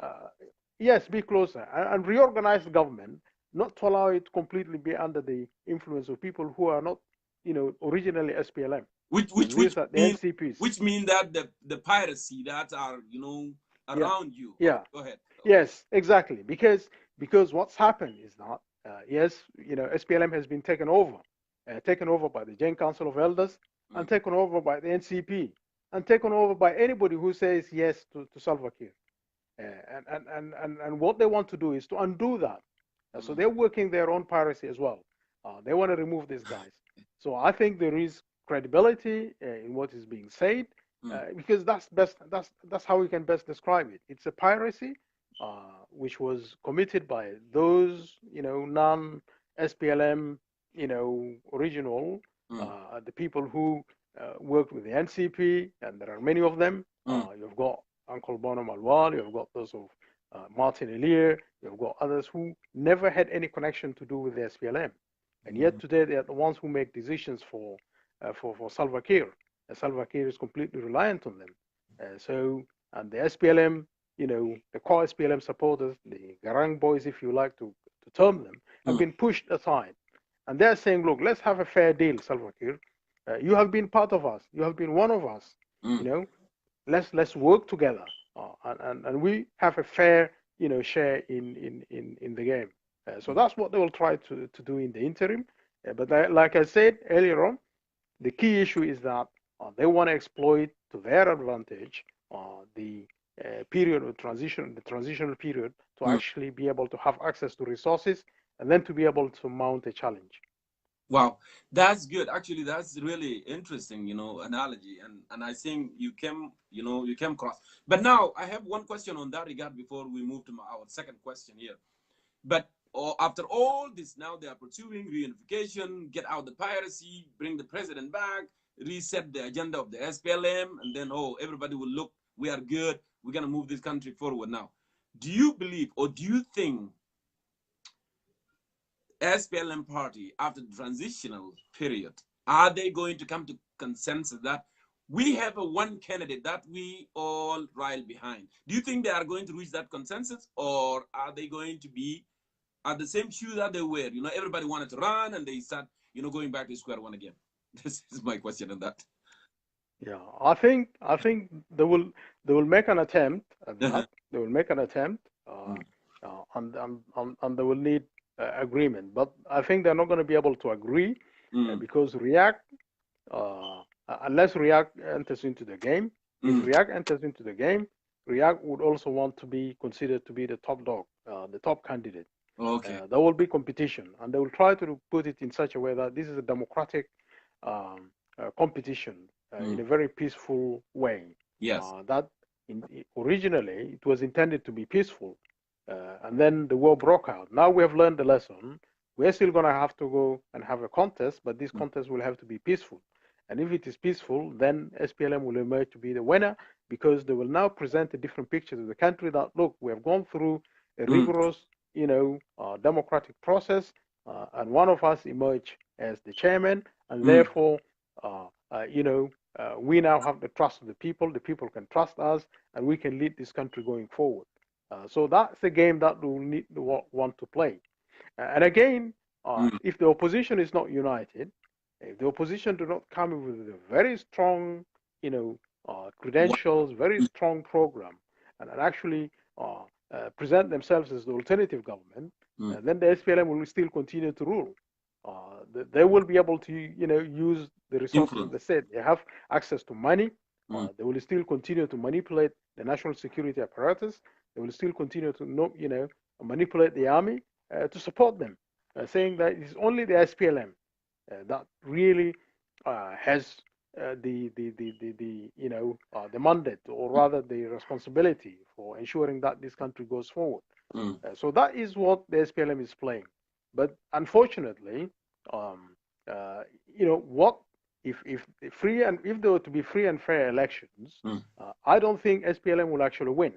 Yes, be closer and reorganize the government, not to allow it to completely be under the influence of people who are not, originally SPLM. Which means that the piracy that are, around you. Yeah. Go ahead. Yes, exactly. Because what's happened is that SPLM has been taken over by the Gen Council of Elders and taken over by the NCP and taken over by anybody who says yes to Salva Kiir. And what they want to do is to undo that. So they're working their own piracy as well. They want to remove these guys. So I think there is credibility in what is being said because that's how we can best describe it. It's a piracy which was committed by those non-SPLM original the people who worked with the NCP, and there are many of them. You've got Uncle Bono Malwal, you've got those of Martin Elir, you've got others who never had any connection to do with the SPLM, and yet today they are the ones who make decisions for Salva Kiir. Salva Kiir is completely reliant on them. And the SPLM, the core SPLM supporters, the Garang boys, if you like to term them, have been pushed aside. And they're saying, look, let's have a fair deal, Salva Kiir. You have been part of us. You have been one of us. Let's work together. And we have a fair, share in the game. So that's what they will try to do in the interim. But like I said earlier on, the key issue is that they want to exploit to their advantage the period of transition, the transitional period, to actually be able to have access to resources and then to be able to mount a challenge. Wow, that's good. Actually, that's really interesting, analogy. And I think you came across. But now I have one question on that regard before we move to our second question here. But after all this, now they are pursuing reunification, get out the piracy, bring the president back, reset the agenda of the SPLM, and then, everybody will look, we are good, we're going to move this country forward now. Do you believe, or do you think SPLM party, after the transitional period, are they going to come to consensus that we have a one candidate that we all rally behind? Do you think they are going to reach that consensus, or are they going to be are the same shoes that they wear. You know, everybody wanted to run and they start, you know, going back to square one again. This is my question on that. Yeah, I think they will make an attempt at Uh-huh. that. They will make an attempt, and they will need agreement. But I think they're not going to be able to agree Mm. because React, unless React enters into the game, if Mm. React enters into the game, React would also want to be considered to be the top dog, the top candidate. Okay. There will be competition, and they will try to put it in such a way that this is a democratic competition in a very peaceful way. Yes. That originally it was intended to be peaceful, and then the war broke out. Now we have learned the lesson. We're still going to have to go and have a contest, but this contest will have to be peaceful. And if it is peaceful, then SPLM will emerge to be the winner because they will now present a different picture to the country that, look, we have gone through a rigorous, democratic process, and one of us emerged as the chairman, and therefore, we now have the trust of the people can trust us, and we can lead this country going forward. So that's the game that we need to want to play. And again, if the opposition is not united, if the opposition do not come in with a very strong, credentials, very strong program, and actually present themselves as the alternative government, then the SPLM will still continue to rule. They will be able to, use the resources of the state. They have access to money. They will still continue to manipulate the national security apparatus. They will still continue to, manipulate the army to support them, saying that it's only the SPLM that really has the mandate, or rather the responsibility for ensuring that this country goes forward. So that is what the SPLM is playing. But unfortunately, what if there were to be free and fair elections, I don't think SPLM will actually win.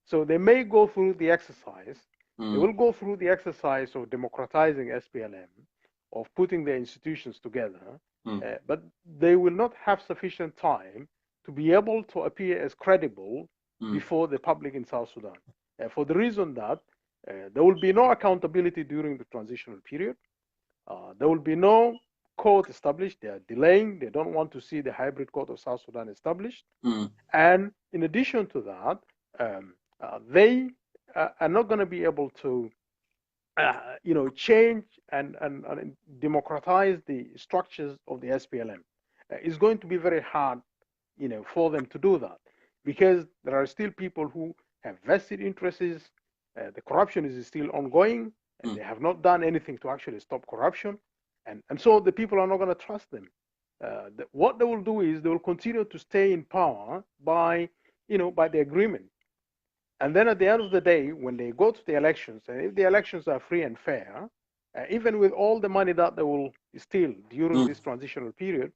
So they may go through the exercise. They will go through the exercise of democratizing SPLM, of putting the institutions together, but they will not have sufficient time to be able to appear as credible before the public in South Sudan. For the reason that there will be no accountability during the transitional period. There will be no court established. They are delaying. They don't want to see the hybrid court of South Sudan established. And in addition to that, they are not going to be able to, change and democratize the structures of the SPLM. It's going to be very hard, for them to do that, because there are still people who have vested interests. The corruption is still ongoing, and they have not done anything to actually stop corruption, and so the people are not going to trust them. What they will do is they will continue to stay in power by the agreement. And then at the end of the day, when they go to the elections, and if the elections are free and fair, even with all the money that they will steal during this transitional period,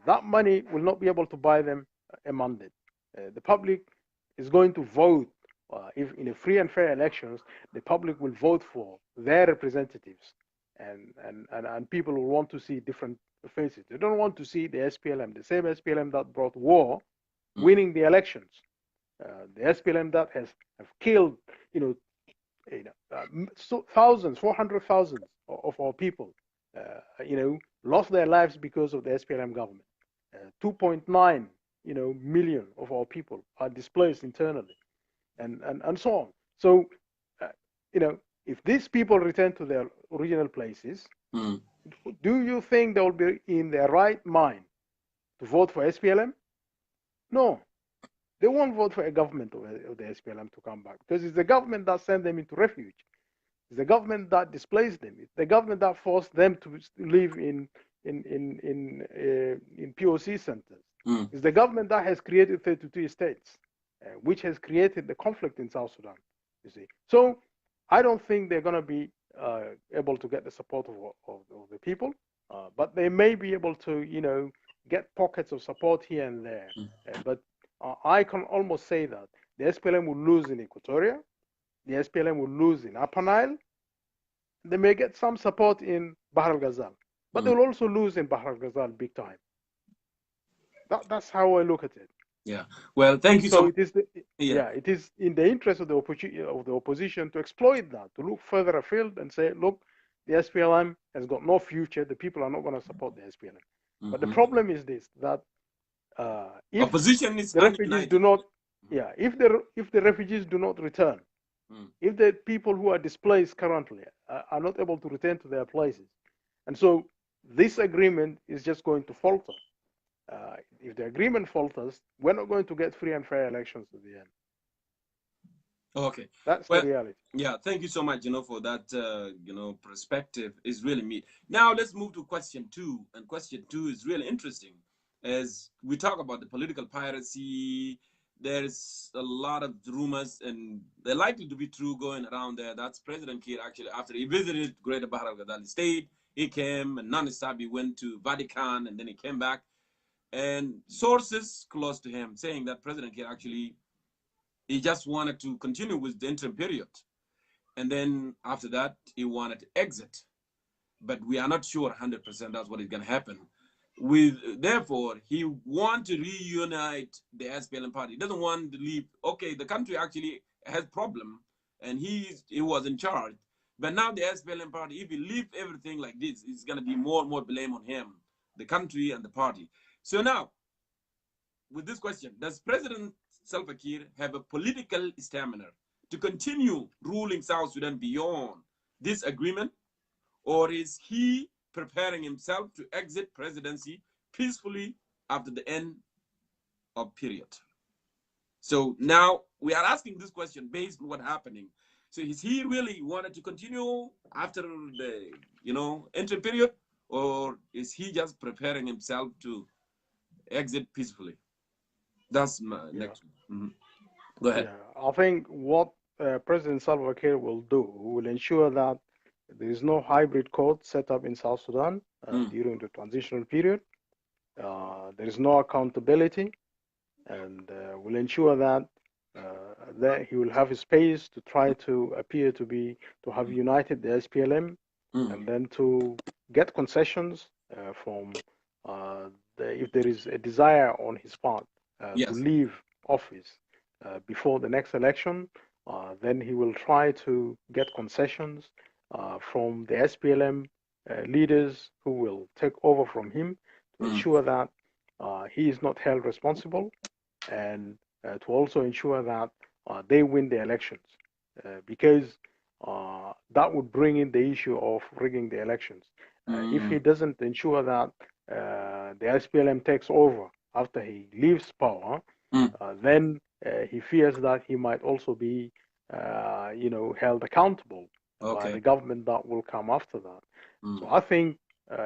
that money will not be able to buy them a mandate. The public is going to vote. If in a free and fair elections, the public will vote for their representatives, and people will want to see different faces. They don't want to see the SPLM, the same SPLM that brought war, winning the elections. The SPLM that have killed, thousands, 400,000 of our people, lost their lives because of the SPLM government. 2.9, million of our people are displaced internally, and so on. So, if these people return to their original places, do you think they will be in their right mind to vote for SPLM? No. They won't vote for a government of the SPLM to come back, because it's the government that sent them into refuge. It's the government that displaced them. It's the government that forced them to live in POC centers. It's the government that has created 32 states, which has created the conflict in South Sudan. You see, so I don't think they're going to be able to get the support of the people, but they may be able to, get pockets of support here and there. But I can almost say that the SPLM will lose in Equatoria, the SPLM will lose in Upper Nile. They may get some support in Bahr al-Ghazal, but they will also lose in Bahr al-Ghazal big time. That's how I look at it. Yeah. Well, thank you so So much. it is Yeah. it is in the interest of the opposition to exploit that, to look further afield and say, look, the SPLM has got no future. The people are not going to support the SPLM. But the problem is this: that if Opposition is the refugees do ununited. not, if the refugees do not return, if the people who are displaced currently are not able to return to their places, and so this agreement is just going to falter. If the agreement falters, we're not going to get free and fair elections at the end. Okay. That's the Well, reality. yeah, thank you so much, for that, perspective is really me. Now let's move to question 2. And question 2 is really interesting. As we talk about the political piracy, there's a lot of rumors, and they're likely to be true going around there. That's President Kiir actually, after he visited Greater Bahar al Ghazali State, he came and non-stop, he went to Vatican, and then he came back. And sources close to him saying that President Kiir actually, he just wanted to continue with the interim period. And then after that, he wanted to exit. But we are not sure 100% that's what is going to happen. Therefore, he wants to reunite the SPLM party. He doesn't want to leave. Okay, the country actually has problem, and he was in charge. But now the SPLM party, if he leave everything like this, it's going to be more and more blame on him, the country and the party. So now, with this question, does President Salva Kiir have a political stamina to continue ruling South Sudan beyond this agreement? Or is he preparing himself to exit presidency peacefully after the end of period? So now we are asking this question based on what's happening. So is he really wanted to continue after the interim period, or is he just preparing himself to exit peacefully? That's my next one. Go ahead. Yeah, I think what President Salva Kiir will do will ensure that there is no hybrid court set up in South Sudan during the transitional period. There is no accountability, and will ensure that that he will have a space to try to appear to have united the SPLM, and then to get concessions from if there is a desire on his part to leave office before the next election, then he will try to get concessions from the SPLM leaders who will take over from him to ensure that he is not held responsible, and to also ensure that they win the elections, because that would bring in the issue of rigging the elections. If he doesn't ensure that the SPLM takes over after he leaves power, then he fears that he might also be, held accountable by the government that will come after that. So I think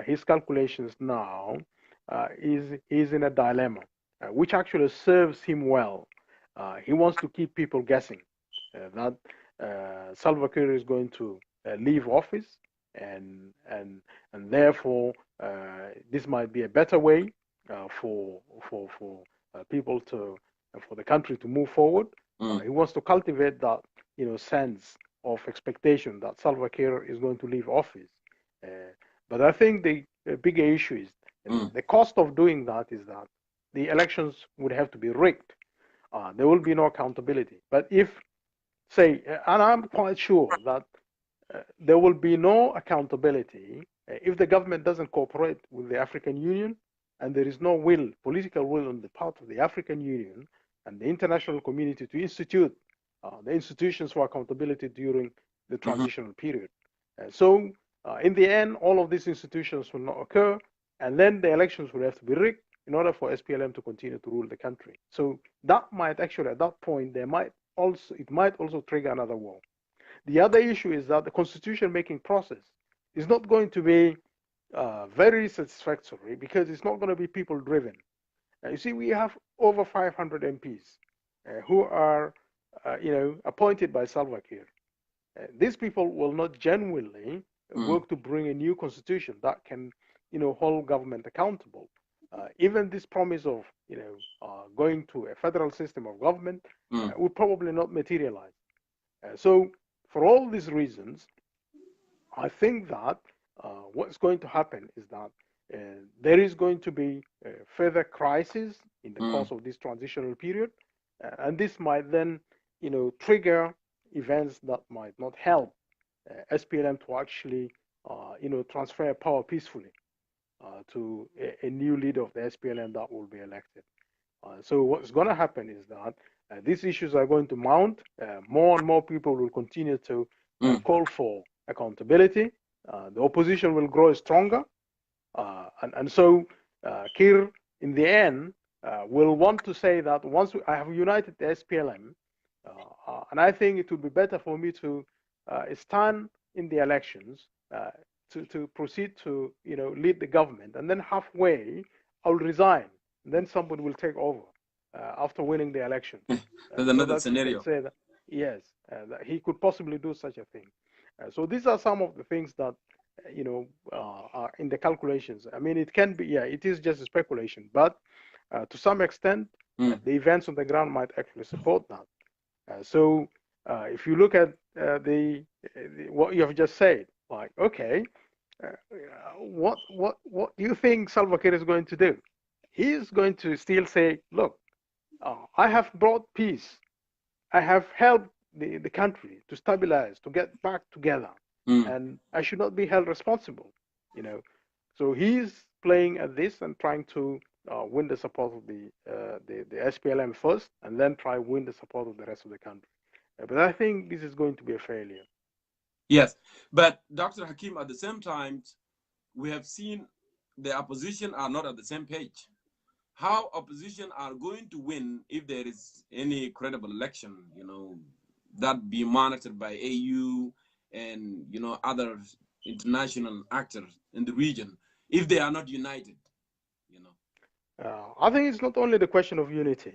his calculations now is in a dilemma, which actually serves him well. He wants to keep people guessing that Salva Kiir is going to leave office, and therefore this might be a better way for people for the country to move forward. He wants to cultivate that sense of expectation that Salva Kiir is going to leave office. But I think the bigger issue is the cost of doing that is that the elections would have to be rigged. There will be no accountability. But if, say, and I'm quite sure that there will be no accountability if the government doesn't cooperate with the African Union, and there is no political will on the part of the African Union and the international community to institute the institutions for accountability during the transitional period. So in the end, all of these institutions will not occur, and then the elections will have to be rigged in order for SPLM to continue to rule the country. So that might actually, at that point, it might also trigger another war. The other issue is that the constitution-making process is not going to be very satisfactory, because it's not going to be people-driven. You see, we have over 500 MPs who are, appointed by Salva Kiir. These people will not genuinely work to bring a new constitution that can, hold government accountable. Even this promise of, going to a federal system of government would probably not materialize. So, for all these reasons, I think that what's going to happen is that there is going to be further crisis in the course of this transitional period, and this might then, trigger events that might not help SPLM to actually, transfer power peacefully to a new leader of the SPLM that will be elected. So what's going to happen is that these issues are going to mount. More and more people will continue to call for accountability. The opposition will grow stronger. And so Kiir, in the end, will want to say that once I have united the SPLM, and I think it would be better for me to stand in the elections to proceed to lead the government, and then halfway I'll resign, and then somebody will take over after winning the election. There's another scenario. Say that, yes, that he could possibly do such a thing. So these are some of the things that are in the calculations. I mean, it can be, yeah, it is just a speculation, but to some extent, the events on the ground might actually support that. So if you look at what you have just said, like, okay, what do you think Salva Kiir is going to do? He is going to still say, look, I have brought peace. I have helped the country to stabilize, to get back together, and I should not be held responsible. So he's playing at this and trying to win the support of the SPLM first, and then try win the support of the rest of the country. But I think this is going to be a failure. Yes, but Dr. Hakim, at the same time, we have seen the opposition are not at the same page. How opposition are going to win if there is any credible election, that be monitored by AU and other international actors in the region, if they are not united, I think it's not only the question of unity.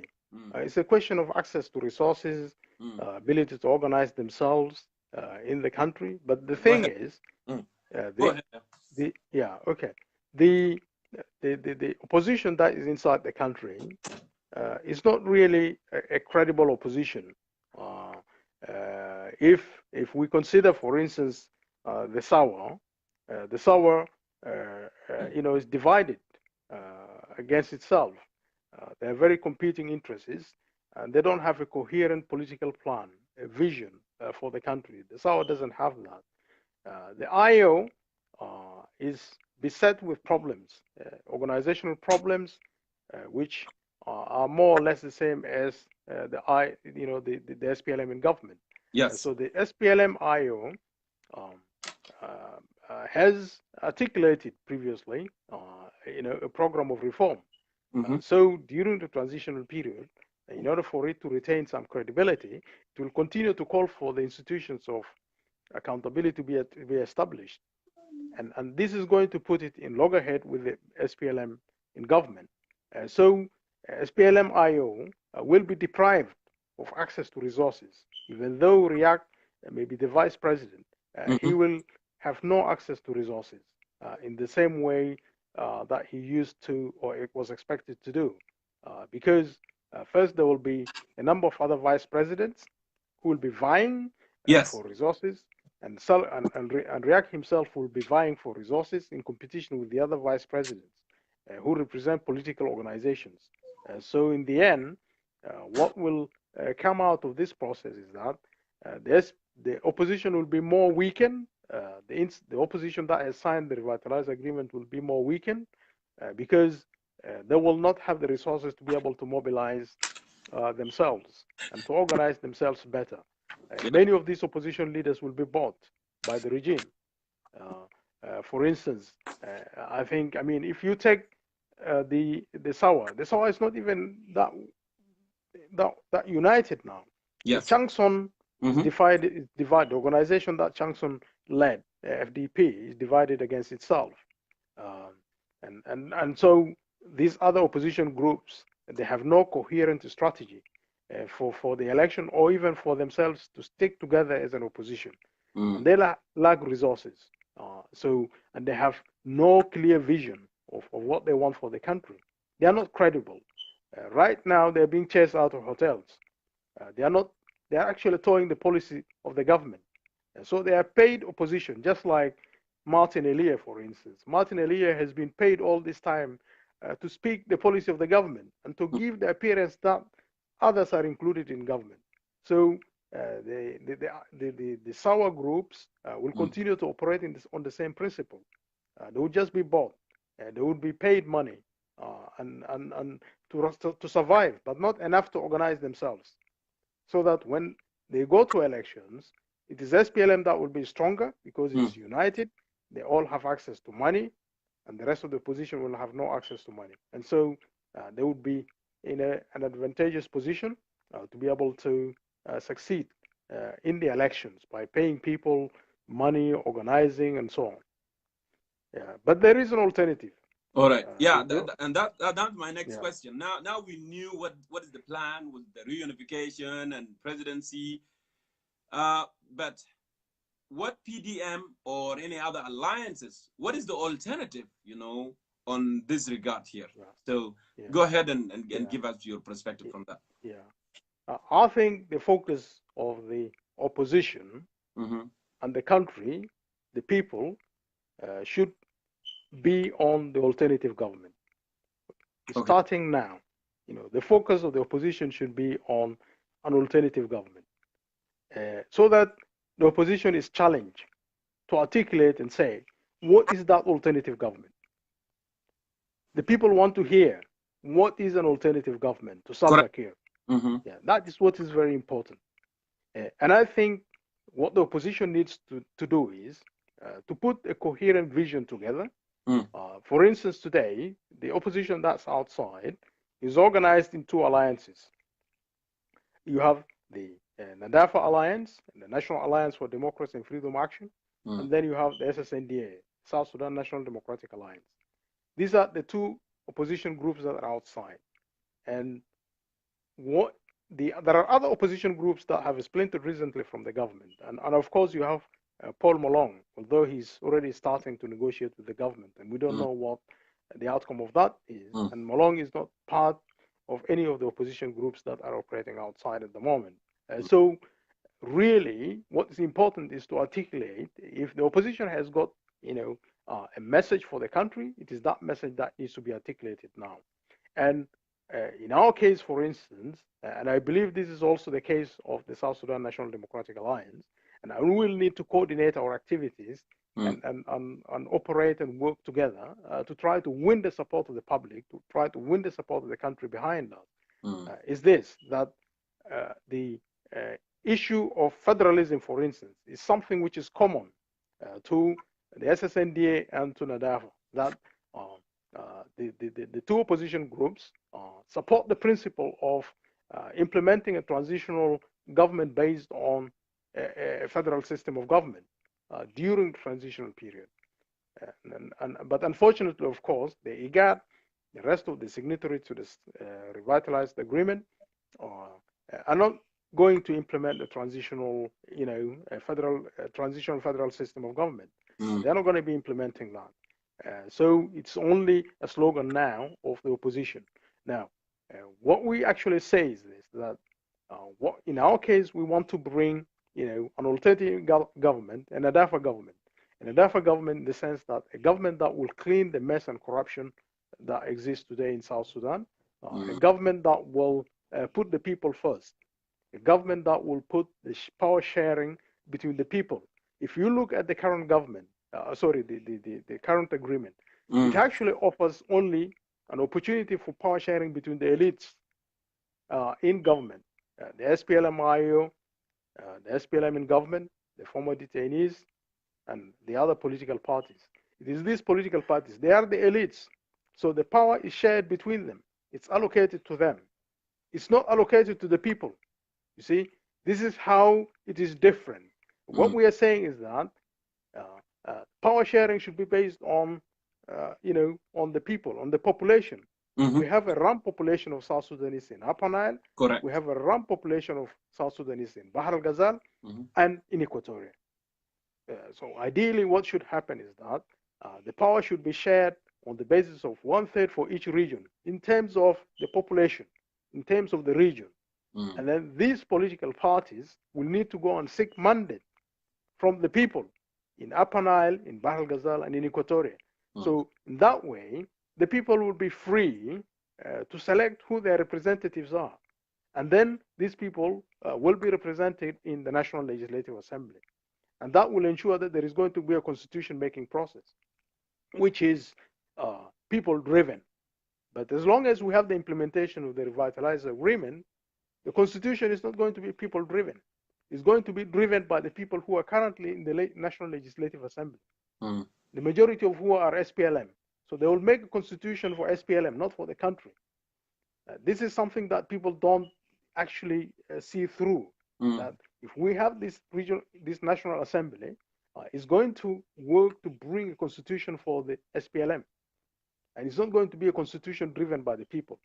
It's a question of access to resources, ability to organize themselves in the country. But the thing is, the opposition that is inside the country is not really a credible opposition. If we consider, for instance, the SAWA is divided against itself. They are very competing interests, and they don't have a coherent political plan, a vision for the country. The SAWA doesn't have that. The IO is beset with problems, organizational problems, which are more or less the same as the SPLM in government. Yes. So the SPLM IO has articulated previously, a program of reform. So during the transitional period, in order for it to retain some credibility, it will continue to call for the institutions of accountability to be established. And this is going to put it in loggerhead with the SPLM in government. So SPLM IO will be deprived of access to resources. Even though React may be the vice president, he will have no access to resources in the same way that he used to, or it was expected to do. Because first there will be a number of other vice presidents who will be vying for resources, and React himself will be vying for resources in competition with the other vice presidents who represent political organizations. So in the end, what will come out of this process is that the opposition will be more weakened. The opposition that has signed the revitalized agreement will be more weakened because they will not have the resources to be able to mobilize themselves and to organize themselves better. Many of these opposition leaders will be bought by the regime. For instance, I mean, if you take the SAWA is not even that united now. Yes. Chang Son is divided. The organization that Chang Son led, FDP, is divided against itself. And so these other opposition groups, they have no coherent strategy for the election or even for themselves to stick together as an opposition. And they lack resources. And they have no clear vision of what they want for the country. They are not credible. Right now, they're being chased out of hotels. They are actually towing the policy of the government. And so they are paid opposition, just like Martin Elia, for instance. Martin Elia has been paid all this time to speak the policy of the government and to give the appearance that others are included in government. So the sour groups will continue to operate on the same principle. They would just be bought. They would be paid money and to survive, but not enough to organize themselves. So that when they go to elections, it is SPLM that will be stronger because it's united. They all have access to money, and the rest of the opposition will have no access to money. And so they would be in an advantageous position to be able to succeed in the elections by paying people money, organizing, and so on. But there is an alternative. All right. Yeah, and that's my next question. Now we knew what is the plan with the reunification and presidency. But what PDM or any other alliances, what is the alternative, on this regard here? So go ahead and give us your perspective from that. I think the focus of the opposition and the country, the people, should be on the alternative government. Starting now, the focus of the opposition should be on an alternative government, so that the opposition is challenged to articulate and say, what is that alternative government? The people want to hear, what is an alternative government to Salva Kiir? That is what is very important. And I think what the opposition needs to do is to put a coherent vision together. For instance, today, the opposition that's outside is organized in two alliances. You have the NADAFA Alliance, the National Alliance for Democracy and Freedom Action, and then you have the SSNDA, South Sudan National Democratic Alliance. These are the two opposition groups that are outside. And there are other opposition groups that have splintered recently from the government. And of course, you have Paul Malong, although he's already starting to negotiate with the government, and we don't know what the outcome of that is. And Malong is not part of any of the opposition groups that are operating outside at the moment. So really, what is important is to articulate, if the opposition has got, a message for the country, it is that message that needs to be articulated now. And in our case, for instance, and I believe this is also the case of the South Sudan National Democratic Alliance, and we will need to coordinate our activities and operate and work together to try to win the support of the public, to try to win the support of the country behind us, is this, that the issue of federalism, for instance, is something which is common to the SSNDA and to NADAFA, that the two opposition groups support the principle of implementing a transitional government based on a federal system of government during the transitional period. But unfortunately, of course, the IGAD, the rest of the signatories to this revitalized agreement, are not going to implement the transitional, transitional federal system of government. They're not going to be implementing that. So it's only a slogan now of the opposition. Now, what we actually say is this, that what in our case, we want to bring, an alternative government, an ADAFA government. An ADAFA government in the sense that a government that will clean the mess and corruption that exists today in South Sudan, a government that will put the people first, a government that will put the power sharing between the people. If you look at the current government, the current agreement, it actually offers only an opportunity for power sharing between the elites in government, the SPLM-IO, the SPLM in government, the former detainees, and the other political parties. It is these political parties, they are the elites. So the power is shared between them. It's allocated to them. It's not allocated to the people. You see, this is how it is different. What we are saying is that power sharing should be based on, on the people, on the population. We have a RAM population of South Sudanese in Upper Nile. Correct. We have a RAM population of South Sudanese in Bahr al-Ghazal and in Equatoria. So ideally, what should happen is that the power should be shared on the basis of 1/3 for each region in terms of the population, in terms of the region. And then these political parties will need to go and seek mandate from the people in Upper Nile, in Bahr el Ghazal, and in Equatoria. So in that way, the people will be free to select who their representatives are. And then these people will be represented in the National Legislative Assembly. And that will ensure that there is going to be a constitution-making process, which is people-driven. But as long as we have the implementation of the revitalized agreement, the constitution is not going to be people-driven. It's going to be driven by the people who are currently in the National Legislative Assembly, the majority of who are SPLM. So they will make a constitution for SPLM, not for the country. This is something that people don't actually see through. That if we have this National Assembly, it's going to work to bring a constitution for the SPLM. And it's not going to be a constitution driven by the people.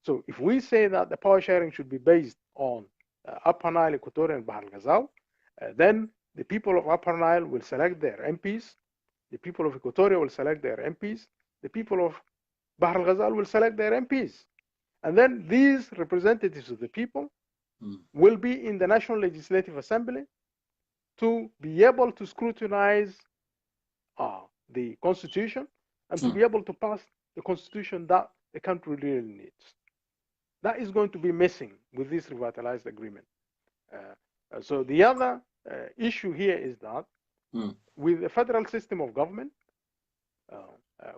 So if we say that the power sharing should be based on Upper Nile, Equatoria, and Bahr el Ghazal, then the people of Upper Nile will select their MPs, the people of Equatoria will select their MPs, the people of Bahr el Ghazal will select their MPs. And then these representatives of the people will be in the National Legislative Assembly to be able to scrutinize the constitution and to be able to pass the constitution that the country really needs. That is going to be missing with this revitalized agreement. So the other issue here is that with the federal system of government,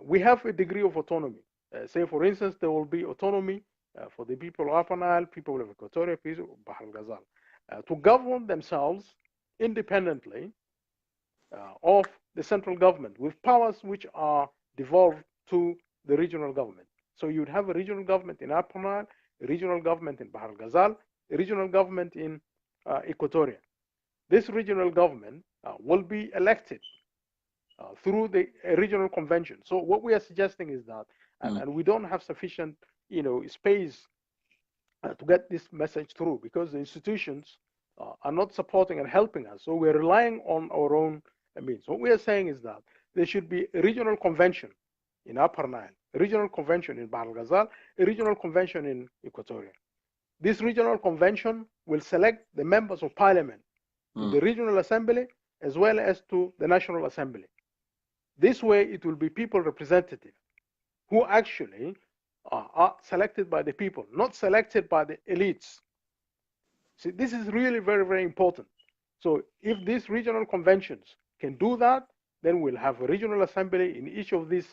we have a degree of autonomy. Say, for instance, there will be autonomy for the people of Upper Nile, people of Equatoria, people of Bahr el Ghazal, to govern themselves independently of the central government with powers which are devolved to the regional government. So you'd have a regional government in Upper Nile, a regional government in Bahr el Ghazal, a regional government in Equatoria. This regional government will be elected through the regional convention. So what we are suggesting is that, and we don't have sufficient, space to get this message through because the institutions are not supporting and helping us. So we're relying on our own means. What we are saying is that there should be a regional convention in Upper Nile, a regional convention in Bahr el Ghazal, a regional convention in Equatoria. This regional convention will select the members of parliament to the regional assembly as well as to the National Assembly. This way, it will be people representative who actually are selected by the people, not selected by the elites. See, this is really very, very important. So if these regional conventions can do that, then we'll have a regional assembly in each of these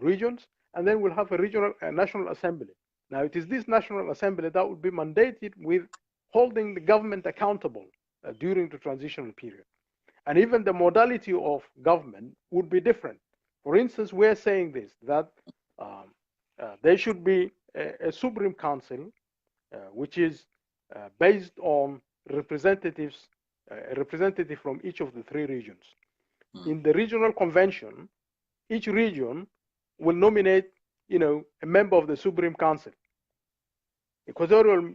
regions, and then we'll have a regional national assembly. Now, it is this national assembly that would be mandated with holding the government accountable during the transitional period. And even the modality of government would be different. For instance, we're saying this, that there should be a Supreme Council, which is based on representatives, a representative from each of the three regions. In the regional convention, each region will nominate, a member of the Supreme Council. Equatorial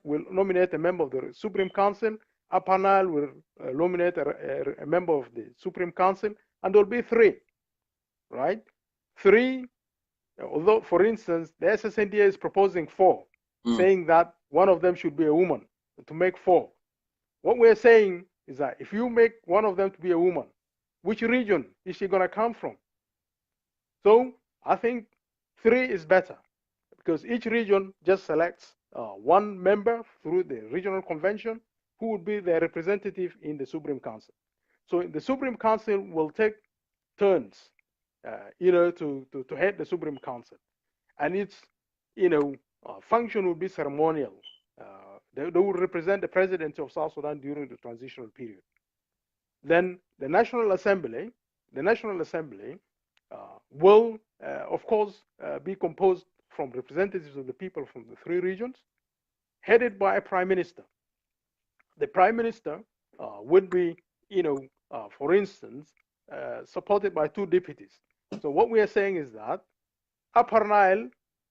will nominate a member of the Supreme Council. Upper Nile will nominate a member of the Supreme Council, and there will be three, right? Three, although, for instance, the SSNDA is proposing four, saying that one of them should be a woman, to make four. What we're saying is that if you make one of them to be a woman, which region is she going to come from? So I think three is better because each region just selects one member through the regional convention who would be their representative in the Supreme Council. So the Supreme Council will take turns, to head the Supreme Council. And its, function will be ceremonial. They will represent the presidency of South Sudan during the transitional period. Then the National Assembly will, of course, be composed from representatives of the people from the three regions, headed by a prime minister. The prime minister would be, for instance, supported by two deputies. So what we are saying is that Upper Nile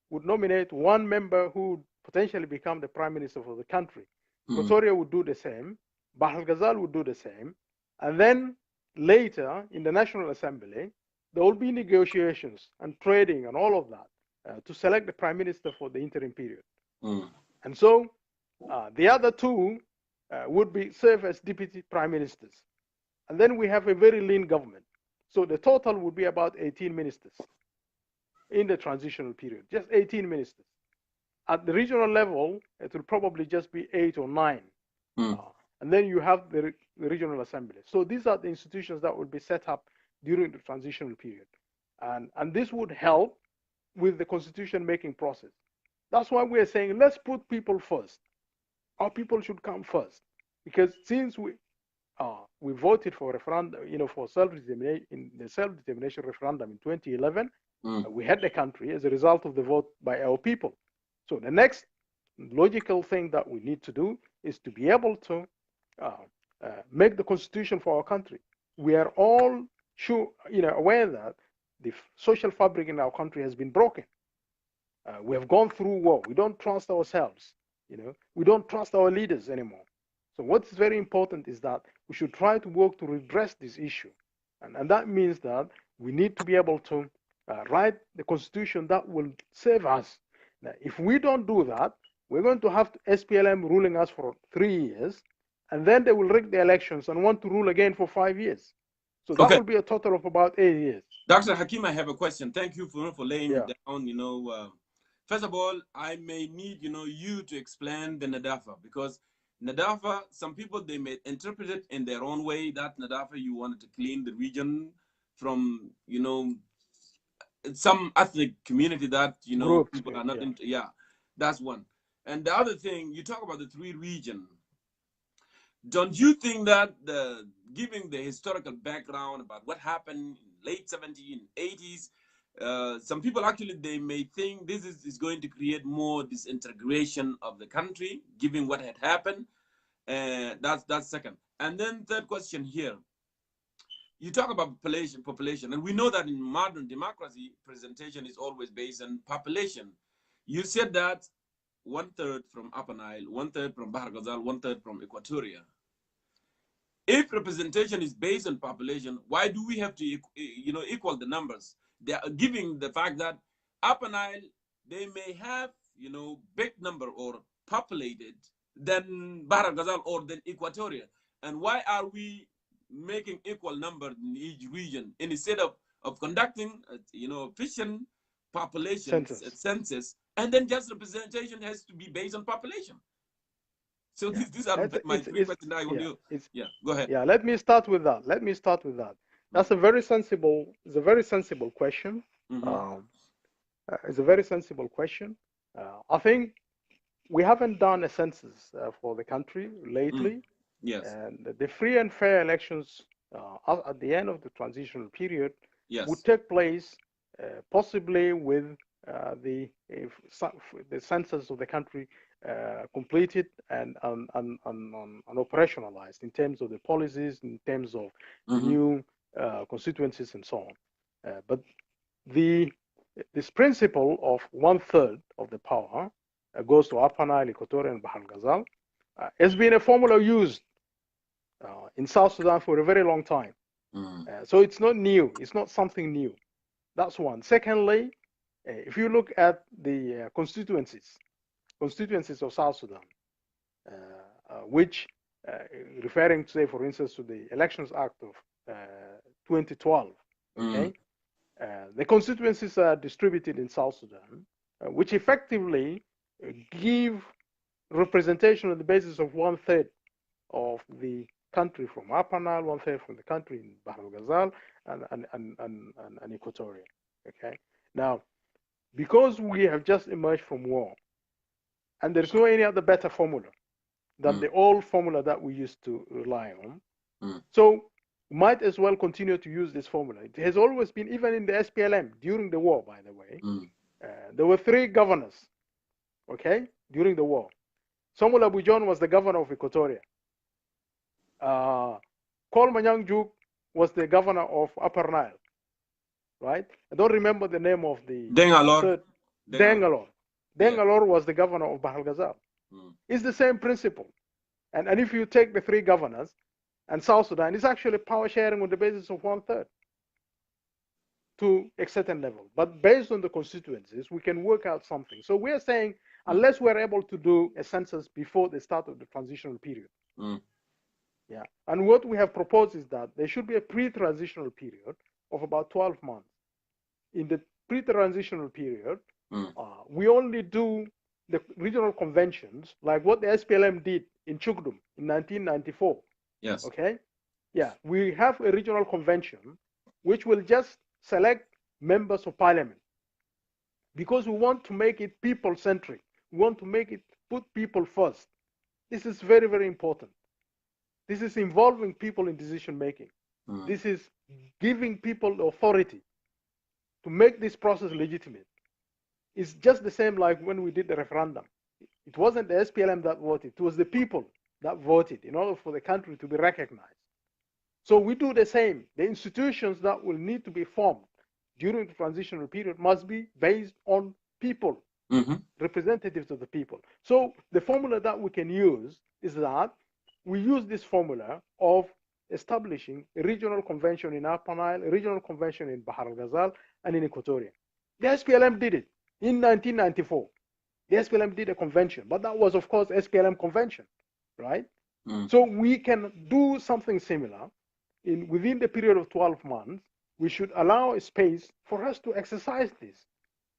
would nominate one member who would potentially become the prime minister of the country. Equatoria would do the same. Bahr el Ghazal would do the same. And then later in the National Assembly, there will be negotiations and trading and all of that to select the prime minister for the interim period. And so the other two would serve as deputy prime ministers. And then we have a very lean government. So the total would be about 18 ministers in the transitional period, just 18 ministers. At the regional level, it will probably just be 8 or 9. And then you have the regional assembly. So these are the institutions that will be set up during the transitional period. And this would help with the constitution making process. That's why we're saying, let's put people first. Our people should come first. Because since we voted for referendum, for self-determination, in the self-determination referendum in 2011, we had the country as a result of the vote by our people. So the next logical thing that we need to do is to be able to make the constitution for our country. We are all aware that the social fabric in our country has been broken. We have gone through war. We don't trust ourselves. We don't trust our leaders anymore. So what's very important is that we should try to work to redress this issue. And that means that we need to be able to write the constitution that will save us. Now, if we don't do that, we're going to have SPLM ruling us for 3 years, and then they will rig the elections and want to rule again for 5 years. So that will be a total of about 8 years. Dr. Hakim, I have a question. Thank you for laying it down. First of all, I may need, you to explain the Nadafa, because Nadafa, some people, they may interpret it in their own way, that Nadafa, you wanted to clean the region from, some ethnic community that, Groups, people are not into. Yeah, that's one. And the other thing, you talk about the 3 regions. Don't you think that giving the historical background about what happened in late 70s, 80s, some people actually, they may think this is going to create more disintegration of the country, given what had happened. That's second. And then third question here. You talk about population, and we know that in modern democracy, presentation is always based on population. You said that 1/3 from Upper Nile, 1/3 from Bahar Ghazal, 1/3 from Equatoria. If representation is based on population, why do we have to, equal the numbers? They are giving the fact that Upper Nile, they may have, big number or populated than Bahar Ghazal or than Equatoria. And why are we making equal number in each region instead of conducting, efficient population census, and then just representation has to be based on population? So these are my 3 questions I want you. Go ahead. Yeah, let me start with that. That's a very sensible. It's a very sensible question. It's a very sensible question. I think we haven't done a census for the country lately. Yes. And the free and fair elections at the end of the transitional period would take place possibly with the census of the country completed and operationalized in terms of the policies, in terms of new constituencies and so on. But this principle of 1/3 of the power goes to Upper Nile, Equatorial, and Bahar Ghazal has been a formula used in South Sudan for a very long time. So it's not new. It's not something new. That's one. Secondly, if you look at the constituencies of South Sudan, which referring to, say, for instance, to the Elections Act of 2012, okay, the constituencies are distributed in South Sudan, which effectively give representation on the basis of 1/3 of the country from Upper Nile, 1/3 from the country in Bahar Ghazal and Equatoria. Okay. Now, because we have just emerged from war, and there's no any other better formula than the old formula that we used to rely on, so might as well continue to use this formula. It has always been, even in the SPLM during the war, by the way, there were 3 governors, okay, during the war. Samuel Abu John was the governor of Equatoria. Kol Manyang Juk was the governor of Upper Nile, right? I don't remember the name of the Dengalor. Dengalor was the governor of Bahar Ghazal. It's the same principle. And if you take the 3 governors and South Sudan, it's actually power sharing on the basis of 1/3 to a certain level. But based on the constituencies, we can work out something. So we're saying, unless we're able to do a census before the start of the transitional period, Yeah. And what we have proposed is that there should be a pre-transitional period of about 12 months. In the pre-transitional period, we only do the regional conventions like what the SPLM did in Chukdum in 1994. Yes. Okay? Yeah, we have a regional convention which will just select members of parliament because we want to make it people-centric. We want to make it put people first. This is very, very important. This is involving people in decision-making. This is giving people the authority to make this process legitimate. It's just the same like when we did the referendum. It wasn't the SPLM that voted, it was the people that voted in order for the country to be recognized. So we do the same. The institutions that will need to be formed during the transitional period must be based on people, representatives of the people. So the formula that we can use is that we use this formula of establishing a regional convention in Upper Nile, a regional convention in Bahar al-Ghazal, and in Equatoria. The SPLM did it in 1994. The SPLM did a convention, but that was, of course, SPLM convention, right? So we can do something similar within the period of 12 months. We should allow a space for us to exercise this.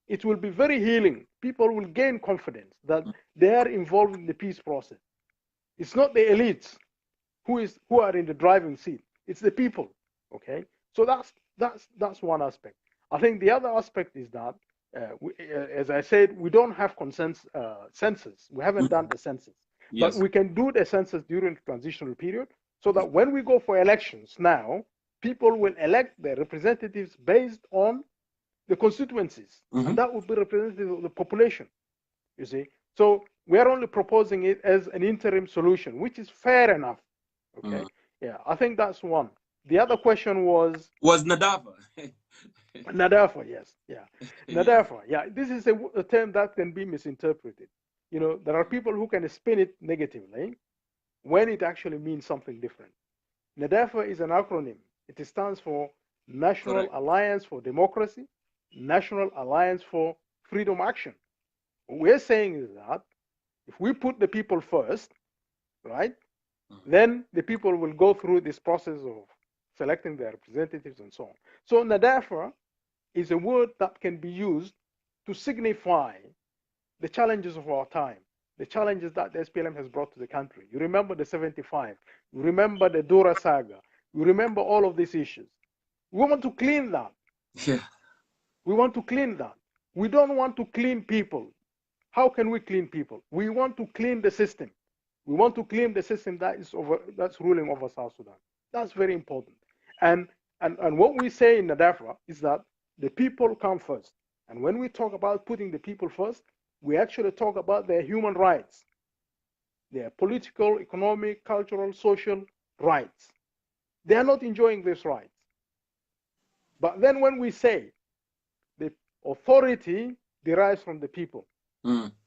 It will be very healing. People will gain confidence that they are involved in the peace process. It's not the elites who are in the driving seat. It's the people. Okay, so that's one aspect. I think the other aspect is that, as I said, we don't have census. We haven't done the census, but we can do the census during the transitional period, so that when we go for elections now, people will elect their representatives based on the constituencies, and that would be representative of the population. You see, so we are only proposing it as an interim solution, which is fair enough. Okay, yeah, I think that's one. The other question was Nadafa. Nadafa, yes, yeah, Nadafa, yeah. This is a term that can be misinterpreted. You know, there are people who can spin it negatively when it actually means something different. Nadafa is an acronym. It stands for National Alliance for Democracy, National Alliance for Freedom Action. What we're saying is that if we put the people first, right, then the people will go through this process of selecting their representatives and so on. So Nadafa is a word that can be used to signify the challenges of our time, the challenges that the SPLM has brought to the country. You remember the 75, you remember the Dora saga, you remember all of these issues. We want to clean that. Yeah. We want to clean that. We don't want to clean people. How can we clean people? We want to clean the system. We want to clean the system that's ruling over South Sudan. That's very important. And what we say in Nadafa is that the people come first. And when we talk about putting the people first, we actually talk about their human rights, their political, economic, cultural, social rights. They are not enjoying these rights. But then when we say the authority derives from the people,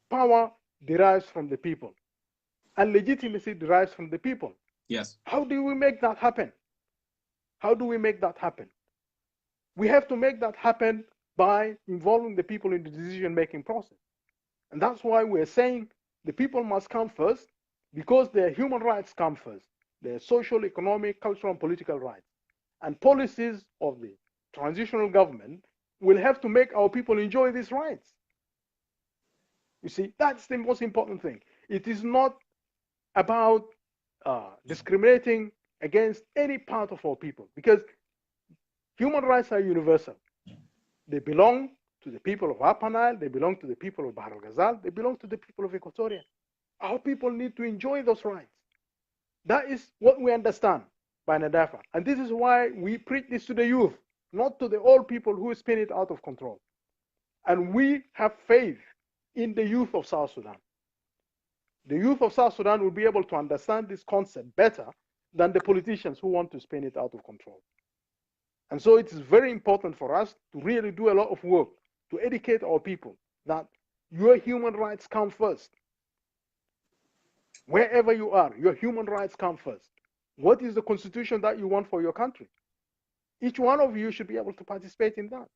power derives from the people, and legitimacy derives from the people. Yes. How do we make that happen? How do we make that happen? We have to make that happen by involving the people in the decision-making process. And that's why we're saying the people must come first, because their human rights come first, their social, economic, cultural, and political rights. And policies of the transitional government will have to make our people enjoy these rights. You see, that's the most important thing. It is not about discriminating against any part of our people, because human rights are universal. They belong to the people of Upper Nile, they belong to the people of Bahar al-Ghazal, they belong to the people of Equatoria. Our people need to enjoy those rights. That is what we understand by Nadafa. And this is why we preach this to the youth, not to the old people who spin it out of control. And we have faith in the youth of South Sudan. The youth of South Sudan will be able to understand this concept better than the politicians who want to spin it out of control. And so it is very important for us to really do a lot of work to educate our people that your human rights come first. Wherever you are, your human rights come first. What is the constitution that you want for your country? Each one of you should be able to participate in that.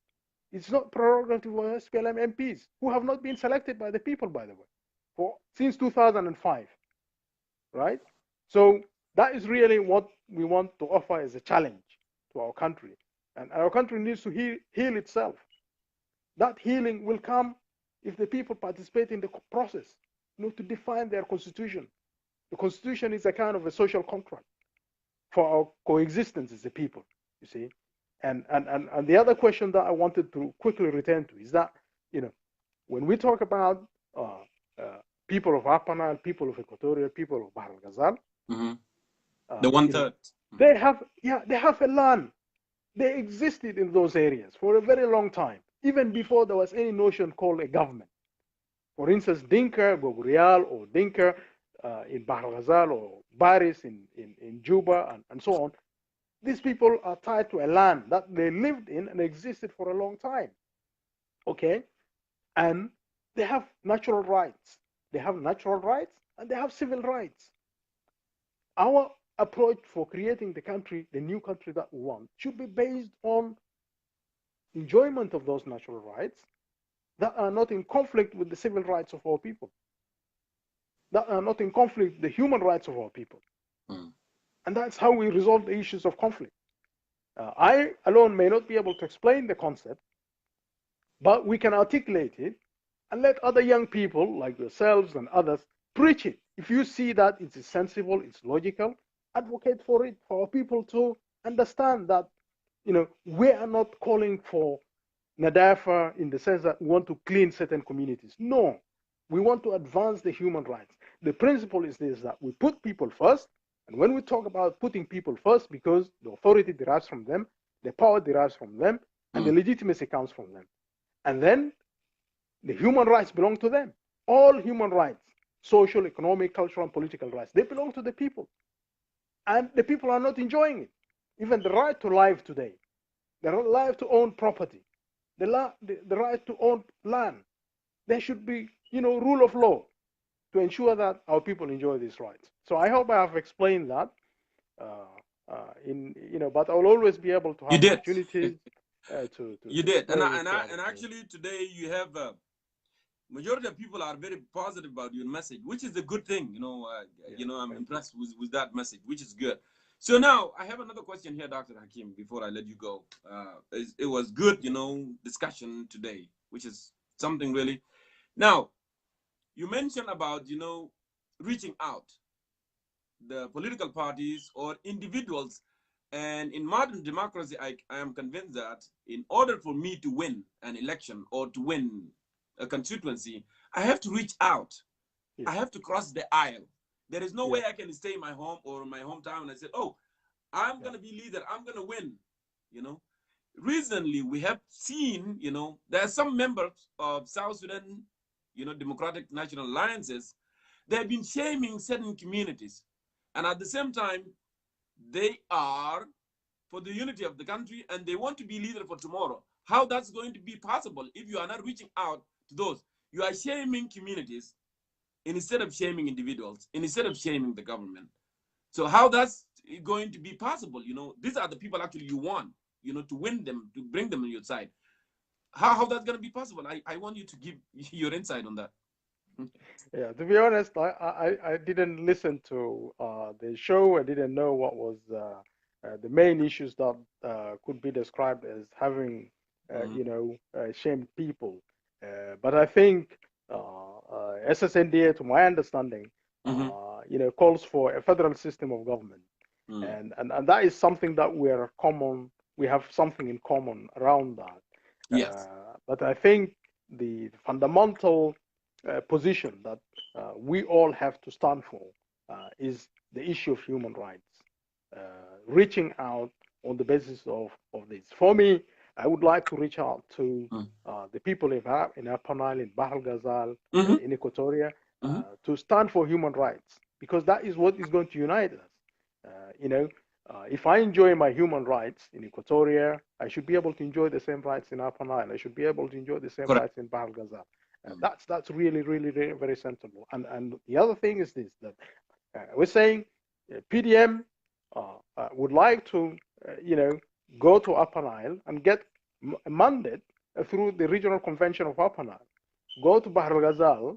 It's not prerogative of SPLM MPs, who have not been selected by the people, by the way, since 2005, right? So That is really what we want to offer as a challenge to our country. And our country needs to heal itself. That healing will come if the people participate in the process, to define their constitution. The constitution is a kind of a social contract for our coexistence as a people, you see. And the other question that I wanted to quickly return to is that, when we talk about people of Upper Nile, people of Equatoria, people of Bahr al-Ghazal, the 1/3. They have a land. They existed in those areas for a very long time, even before there was any notion called a government. For instance, Dinka, Gogurial, or Dinka in Bahr al-Ghazal, or Baris in Juba, and so on. These people are tied to a land that they lived in and existed for a long time. Okay? And they have natural rights. They have natural rights and they have civil rights. Our approach for creating the country, the new country that we want, should be based on enjoyment of those natural rights that are not in conflict with the civil rights of our people, that are not in conflict with the human rights of our people. And that's how we resolve the issues of conflict. I alone may not be able to explain the concept, but we can articulate it and let other young people like yourselves and others preach it. If you see that it's sensible, it's logical, advocate for it, for our people to understand that, we are not calling for Nadafa in the sense that we want to clean certain communities. No, we want to advance the human rights. The principle is this, that we put people first. And when we talk about putting people first, because the authority derives from them, the power derives from them, and the legitimacy comes from them. And then the human rights belong to them. All human rights, social, economic, cultural, and political rights, they belong to the people. And the people are not enjoying it. Even the right to life today, the right to own property, the right to own land, there should be, rule of law to ensure that our people enjoy these rights. So I hope I have explained that. But I will always be able to have opportunities to. You did, and actually today you have majority of people are very positive about your message, which is a good thing. I'm impressed with that message, which is good. So now I have another question here, Dr. Hakim, before I let you go. It was good, discussion today, which is something really. Now, you mentioned about, reaching out, the political parties or individuals. And in modern democracy, I am convinced that in order for me to win an election or to win a constituency, I have to reach out. I have to cross the aisle. There is no way I can stay in my home or my hometown and I say, oh, I'm going to be leader. I'm going to win. Recently we have seen, there are some members of South Sudan, Democratic National Alliances, they have been shaming certain communities. And at the same time, they are for the unity of the country and they want to be leader for tomorrow. How that's going to be possible if you are not reaching out to those? You are shaming communities instead of shaming individuals, instead of shaming the government. So how that's going to be possible? These are the people actually you want, to win them, to bring them on your side. How that's going to be possible? I want you to give your insight on that. Yeah, to be honest, I didn't listen to the show. I didn't know what was the main issues that could be described as having, shamed people. But I think SSNDA, to my understanding, calls for a federal system of government, and that is something that we have something in common around that. Yes. But I think the fundamental position that we all have to stand for is the issue of human rights, reaching out on the basis of this. For me, I would like to reach out to the people in Upper Nile, in Bahr al-Ghazal, in Equatoria, to stand for human rights, because that is what is going to unite us. If I enjoy my human rights in Equatoria, I should be able to enjoy the same rights in Upper Nile. I should be able to enjoy the same rights in Bahr al-Ghazal. That's really, really, really very sensible. And the other thing is this, that we're saying PDM would like to, go to Upper Nile and get a mandate through the Regional Convention of Upper Nile. Go to Bahr al-Ghazal,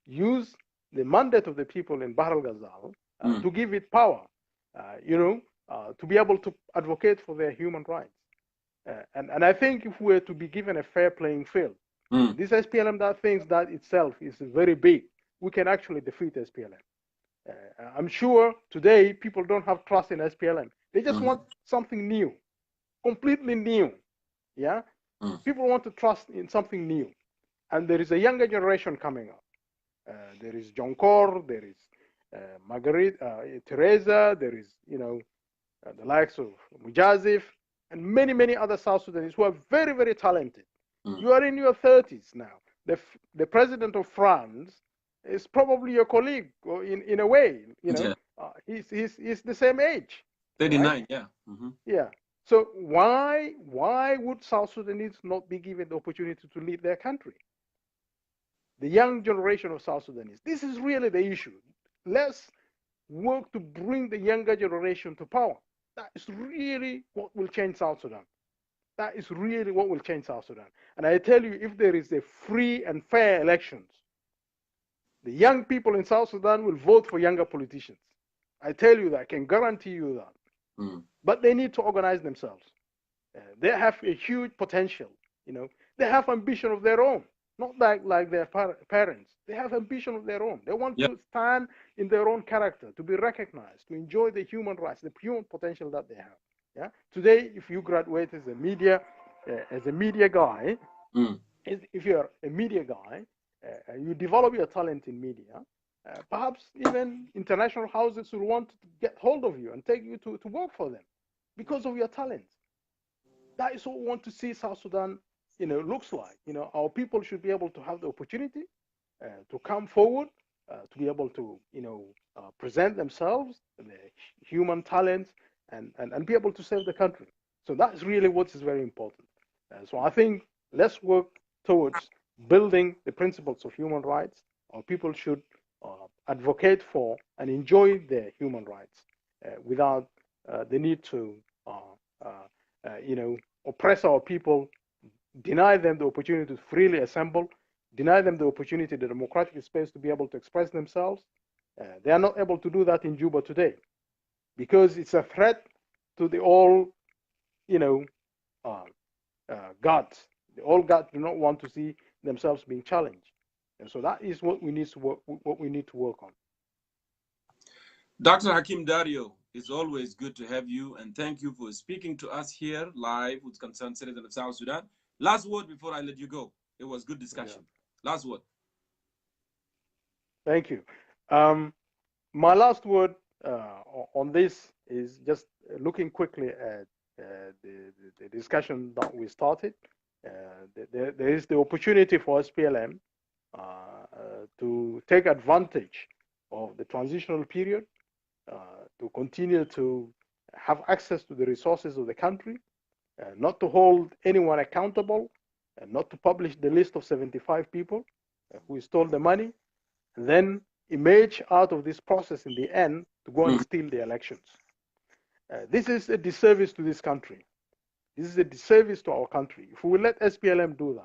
use the mandate of the people in Bahr al-Ghazal to give it power. to be able to advocate for their human rights. And I think if we were to be given a fair playing field, this SPLM that thinks that itself is very big, we can actually defeat SPLM. I'm sure today people don't have trust in SPLM. They just want something new, completely new. Yeah, people want to trust in something new, and there is a younger generation coming up. There is Jongkor, there is Marguerite, Teresa, there is the likes of Mujazif, and many, many other South Sudanese who are very, very talented. You are in your 30s now. The president of France is probably your colleague, or in a way. He's the same age. 39, right? yeah. Yeah. So why would South Sudanese not be given the opportunity to lead their country? The young generation of South Sudanese. This is really the issue. Let's work to bring the younger generation to power. That is really what will change South Sudan. That is really what will change South Sudan. And I tell you, if there is a free and fair elections, the young people in South Sudan will vote for younger politicians. I tell you that, I can guarantee you that. But they need to organize themselves. They have a huge potential. They have ambition of their own, not like their parents. They have ambition of their own. They want to stand in their own character, to be recognized, to enjoy the human rights, the human potential that they have. Yeah. Today, if you graduate as a media guy, if you're a media guy, you develop your talent in media. Perhaps even international houses will want to get hold of you and take you to work for them because of your talent. That is what we want to see South Sudan, looks like. Our people should be able to have the opportunity to come forward, to be able to, present themselves, their human talents, and be able to serve the country. So that's really what is very important. So I think let's work towards building the principles of human rights. Our people should advocate for and enjoy their human rights without the need to, oppress our people, deny them the opportunity to freely assemble, deny them the opportunity, the democratic space to be able to express themselves. They are not able to do that in Juba today because it's a threat to the all, gods. The all gods do not want to see themselves being challenged, and so that is what we need to work. What we need to work on. Dr. Hakim Dario, it's always good to have you, and thank you for speaking to us here live with concerned citizens of South Sudan. Last word before I let you go. It was good discussion. Yeah. Last word. Thank you. My last word on this is just looking quickly at the discussion that we started. There is the opportunity for SPLM to take advantage of the transitional period, to continue to have access to the resources of the country, not to hold anyone accountable, not to publish the list of 75 people who stole the money, and then emerge out of this process in the end to go and steal the elections. This is a disservice to this country. This is a disservice to our country. If we let SPLM do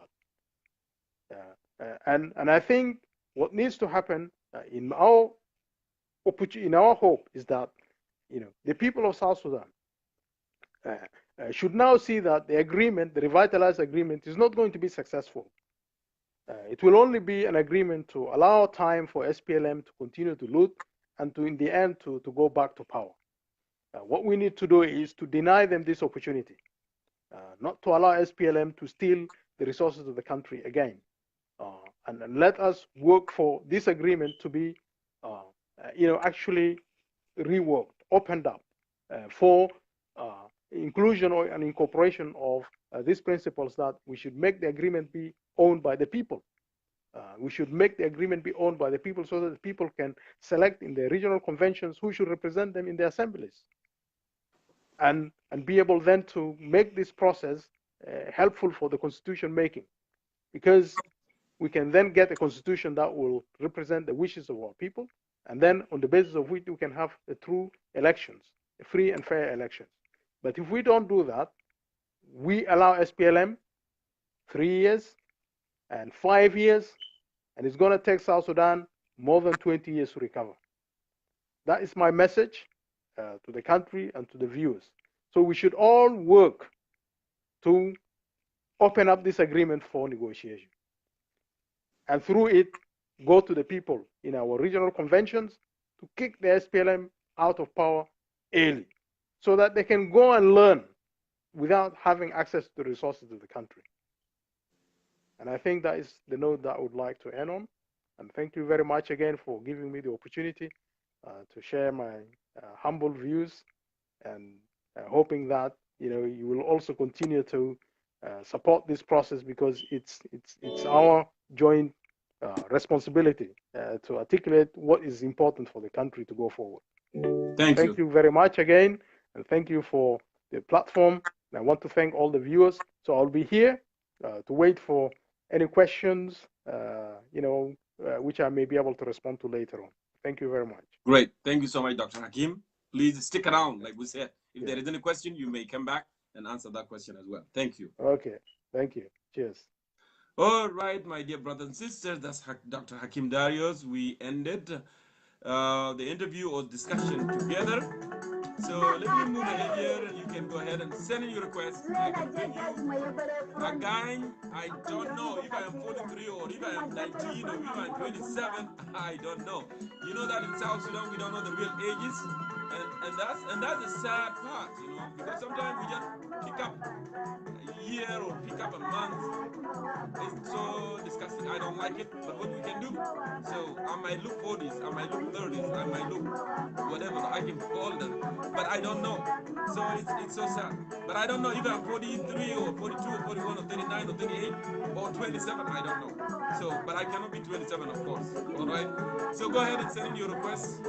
that, and I think what needs to happen in our hope is that the people of South Sudan should now see that the agreement, the revitalized agreement, is not going to be successful. It will only be an agreement to allow time for SPLM to continue to loot and to, in the end, to go back to power. What we need to do is to deny them this opportunity, not to allow SPLM to steal the resources of the country again. And let us work for this agreement to be, actually reworked, opened up for inclusion or an incorporation of these principles, that we should make the agreement be owned by the people. We should make the agreement be owned by the people so that the people can select in the regional conventions who should represent them in the assemblies. And be able then to make this process helpful for the constitution making, because we can then get a constitution that will represent the wishes of our people, and then on the basis of which we can have a true elections, a free and fair elections. But if we don't do that, we allow SPLM 3 years and 5 years, and it's going to take South Sudan more than 20 years to recover. That is my message. to the country and to the viewers. So we should all work to open up this agreement for negotiation. And through it, go to the people in our regional conventions to kick the SPLM out of power early so that they can go and learn without having access to the resources of the country. And I think that is the note that I would like to end on. And thank you very much again for giving me the opportunity to share my humble views, and hoping that you will also continue to support this process, because it's our joint responsibility to articulate what is important for the country to go forward. Thank you very much again, and thank you for the platform. And I want to thank all the viewers. So I'll be here to wait for any questions, which I may be able to respond to later on. Thank you very much. Great. Thank you so much, Dr. Hakim. Please stick around, like we said. If there is any question, you may come back and answer that question as well. Thank you. Okay. Thank you. Cheers. All right, my dear brothers and sisters, that's Dr. Hakim Dario. We ended the interview or discussion together. So let me move ahead here, and you can go ahead and send in your request. I can bring you a guy. I don't know if I am 43 or if I am 19 or if I am 27. I don't know. You know that in South Sudan we don't know the real ages, and that's a sad part, because sometimes we just pick up a year or pick up a month. It's so disgusting. I don't like it, but what we can do? So I might look 40s, I might look 30s, I might look whatever I can call them, but I don't know. So it's so sad. But I don't know if I'm 43 or 42 or 41 or 39 or 38 or 27. I don't know. So, but I cannot be 27, of course. All right. So go ahead and send in your requests,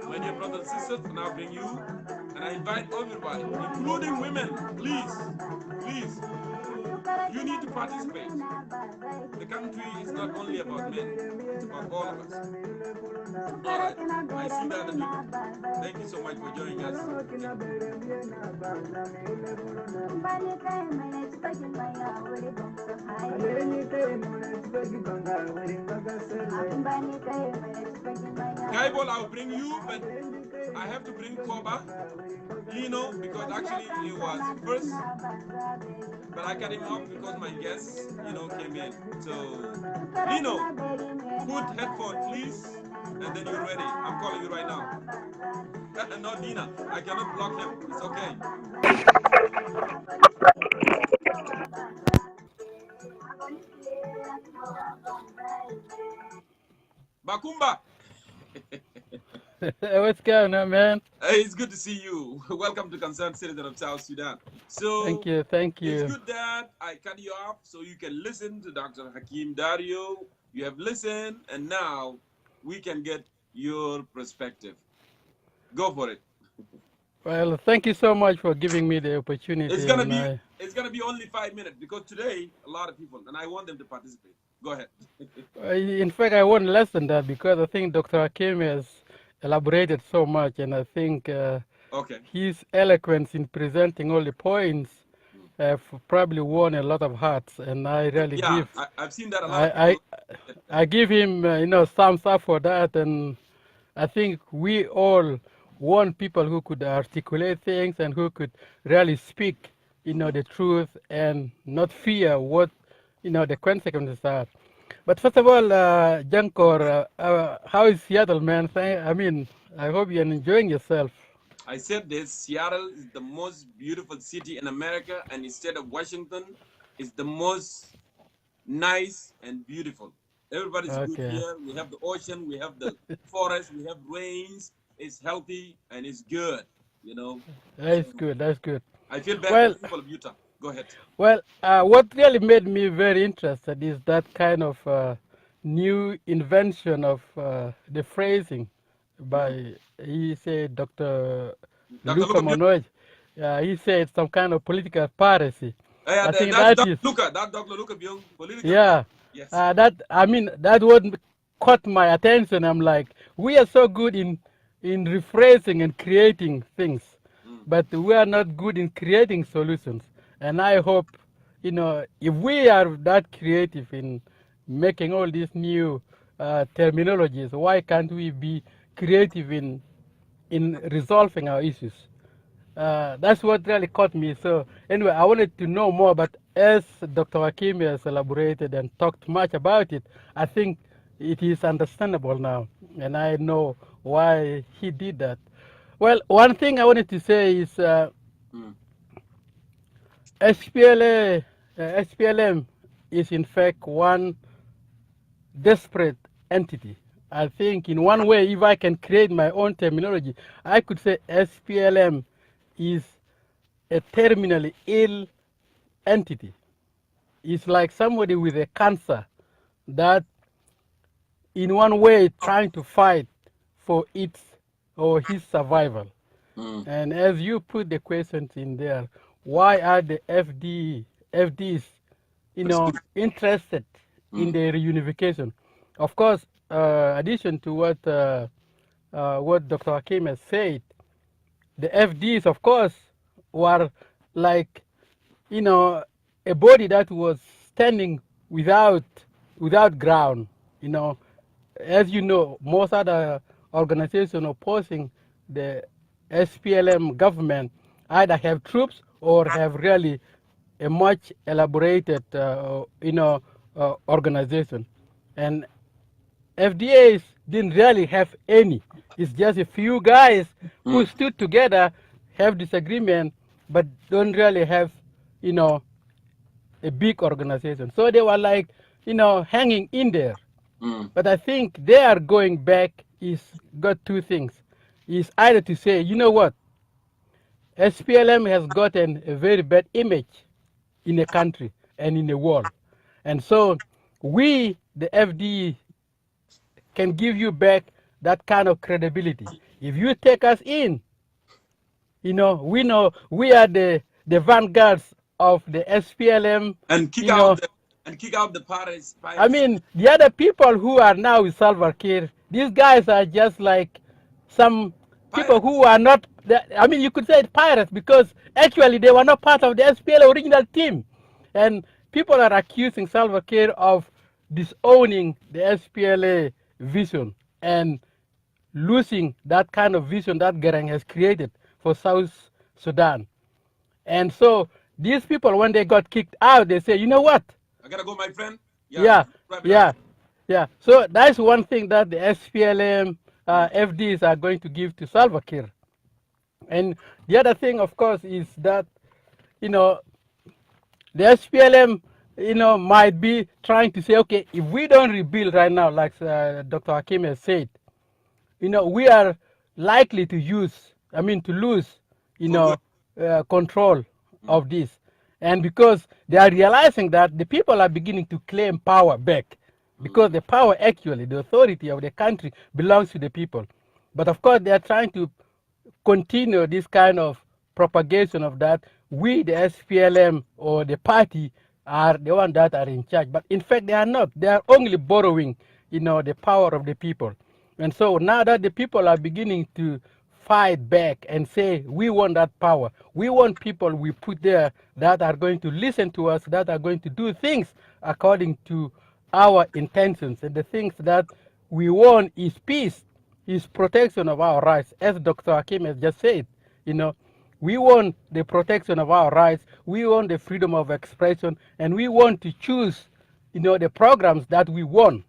my dear brothers and sisters, and I'll bring you. And I invite everybody, including women, please, you need to participate. The country is not only about men, it's about all of us. All right, I see that. Thank you so much for joining us. Guyball, I'll bring you, but I have to bring Koba, because actually he was first, but I cut him off because my guest, came in. So, Lino, put headphone, please, and then you're ready. I'm calling you right now. Not Dina. I cannot block him. It's okay. Bakumba. What's going on, man? It's good to see you. Welcome to Concerned Citizen of South Sudan. So thank you. It's good that I cut you off so you can listen to Dr. Hakim Dario. You have listened, and now we can get your perspective. Go for it. Well, thank you so much for giving me the opportunity. It's gonna be only 5 minutes, because today a lot of people, and I want them to participate. Go ahead. In fact, I want less than that, because I think Dr. Hakim has elaborated so much, and I think his eloquence in presenting all the points have probably won a lot of hearts, and I really I've seen that a lot. I give him thumbs up for that, and I think we all want people who could articulate things and who could really speak the truth and not fear what the consequences are. But first of all, Jongkor, how is Seattle, man? I hope you're enjoying yourself. I said this, Seattle is the most beautiful city in America, and instead of Washington, it's the most nice and beautiful. Everybody's good here. We have the ocean, we have the forest, we have rains. It's healthy and it's good, That's good. I feel bad for people of Utah. Go ahead. Well, what really made me very interested is that kind of new invention of the phrasing by, he said, Dr. Luka Manoj. He said some kind of political piracy. I think that's Dr. Luka Byung, political. Yeah. Yes. That word caught my attention. I'm like, we are so good in rephrasing and creating things, but we are not good in creating solutions. And I hope, if we are that creative in making all these new terminologies, why can't we be creative in in resolving our issues. That's what really caught me. So anyway, I wanted to know more, but as Dr. Hakim has elaborated and talked much about it, I think it is understandable now, and I know why he did that. Well, one thing I wanted to say is SPLA, SPLM is in fact one desperate entity. I think in one way, if I can create my own terminology, I could say SPLM is a terminally ill entity. It's like somebody with a cancer that in one way trying to fight for its or his survival. And as you put the questions in there, why are the FDs, interested in the reunification? Of course, addition to what Dr. Hakim has said, the FDs, of course, were like, a body that was standing without ground. As you know, most other organizations opposing the SPLM government either have troops or have really a much elaborated, organization. And FDAs didn't really have any. It's just a few guys who stood together, have disagreement, but don't really have, a big organization. So they were like, hanging in there. But I think they are going back is got two things. Is either to say, you know what, SPLM has gotten a very bad image in the country and in the world. And so we, the FD, can give you back that kind of credibility. If you take us in, we know we are the vanguards of the SPLM. And kick out the pirates. I mean, the other people who are now with Salva Kiir, these guys are just like some people who are not, I mean, you could say pirates because actually they were not part of the SPLM original team. And people are accusing Salva Kiir of disowning the SPLA vision and losing that kind of vision that Garang has created for South Sudan. And so these people, when they got kicked out, they say, you know what? I gotta go, my friend. Yeah. So that's one thing that the SPLM FDs are going to give to Salva Kiir. And the other thing, of course, is that, the SPLM, might be trying to say, okay, if we don't rebuild right now, like Dr. Hakim has said, we are likely to lose, control of this. And because they are realizing that the people are beginning to claim power back, because the power actually, the authority of the country belongs to the people. But of course, they are trying to continue this kind of propagation of that we, the SPLM or the party, are the one that are in charge. But in fact, they are not. They are only borrowing, the power of the people. And so now that the people are beginning to fight back and say, we want that power. We want people we put there that are going to listen to us, that are going to do things according to our intentions. And the things that we want is peace, is protection of our rights. As Dr. Hakim has just said, we want the protection of our rights. We want the freedom of expression, and we want to choose, the programs that we want,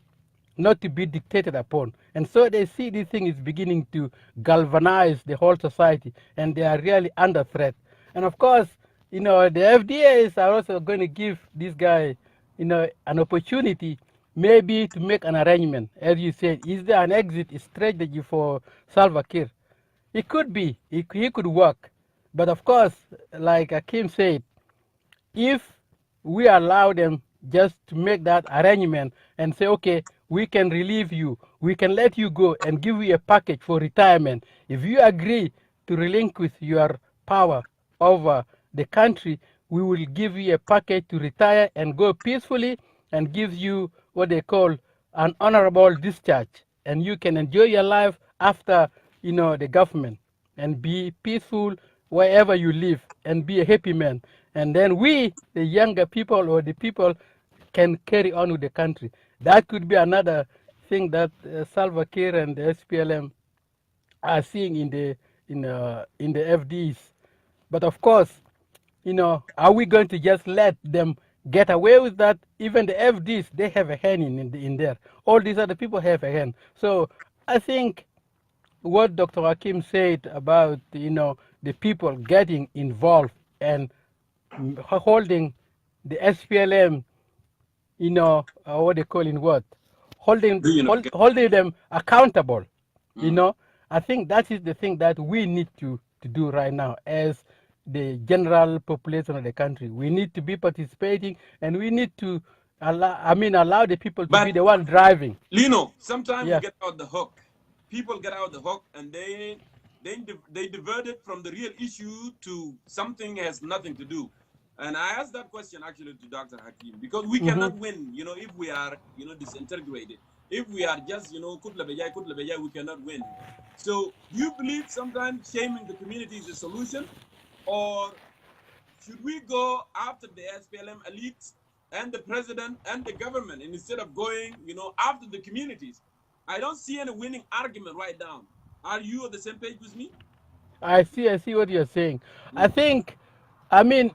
not to be dictated upon. And so they see this thing is beginning to galvanize the whole society, and they are really under threat. And of course, the FDAs are also going to give this guy, an opportunity maybe to make an arrangement. As you said, is there an exit strategy for Salva Kiir? It could be, he could work. But of course, like Hakim said, if we allow them just to make that arrangement and say, okay, we can relieve you, we can let you go and give you a package for retirement. If you agree to relinquish your power over the country, we will give you a package to retire and go peacefully and give you what they call an honorable discharge. And you can enjoy your life after, the government and be peaceful wherever you live and be a happy man. And then we, the younger people or the people, can carry on with the country. That could be another thing that Salva Kiir and the SPLM are seeing in the FDs. But of course, are we going to just let them get away with that? Even the FDs, they have a hand in there. All these other people have a hand. So I think what Dr. Hakim said about the people getting involved and holding the SPLM, what they call in what, Reunification. holding them accountable. You know, I think that is the thing that we need to do right now as the general population of the country. We need to be participating, and we need to allow the people to be But the one driving. Lino, sometimes we Yeah. get out the hook. People get out the hook, and they divert it from the real issue to something has nothing to do. And I asked that question actually to Dr. Hakim because we cannot win, if we are, disintegrated. If we are just, kutla bejai, we cannot win. So do you believe sometimes shaming the community is a solution, or should we go after the SPLM elites and the president and the government instead of going, after the communities? I don't see any winning argument right now. Are you on the same page with me? I see what you're saying. I think, I mean,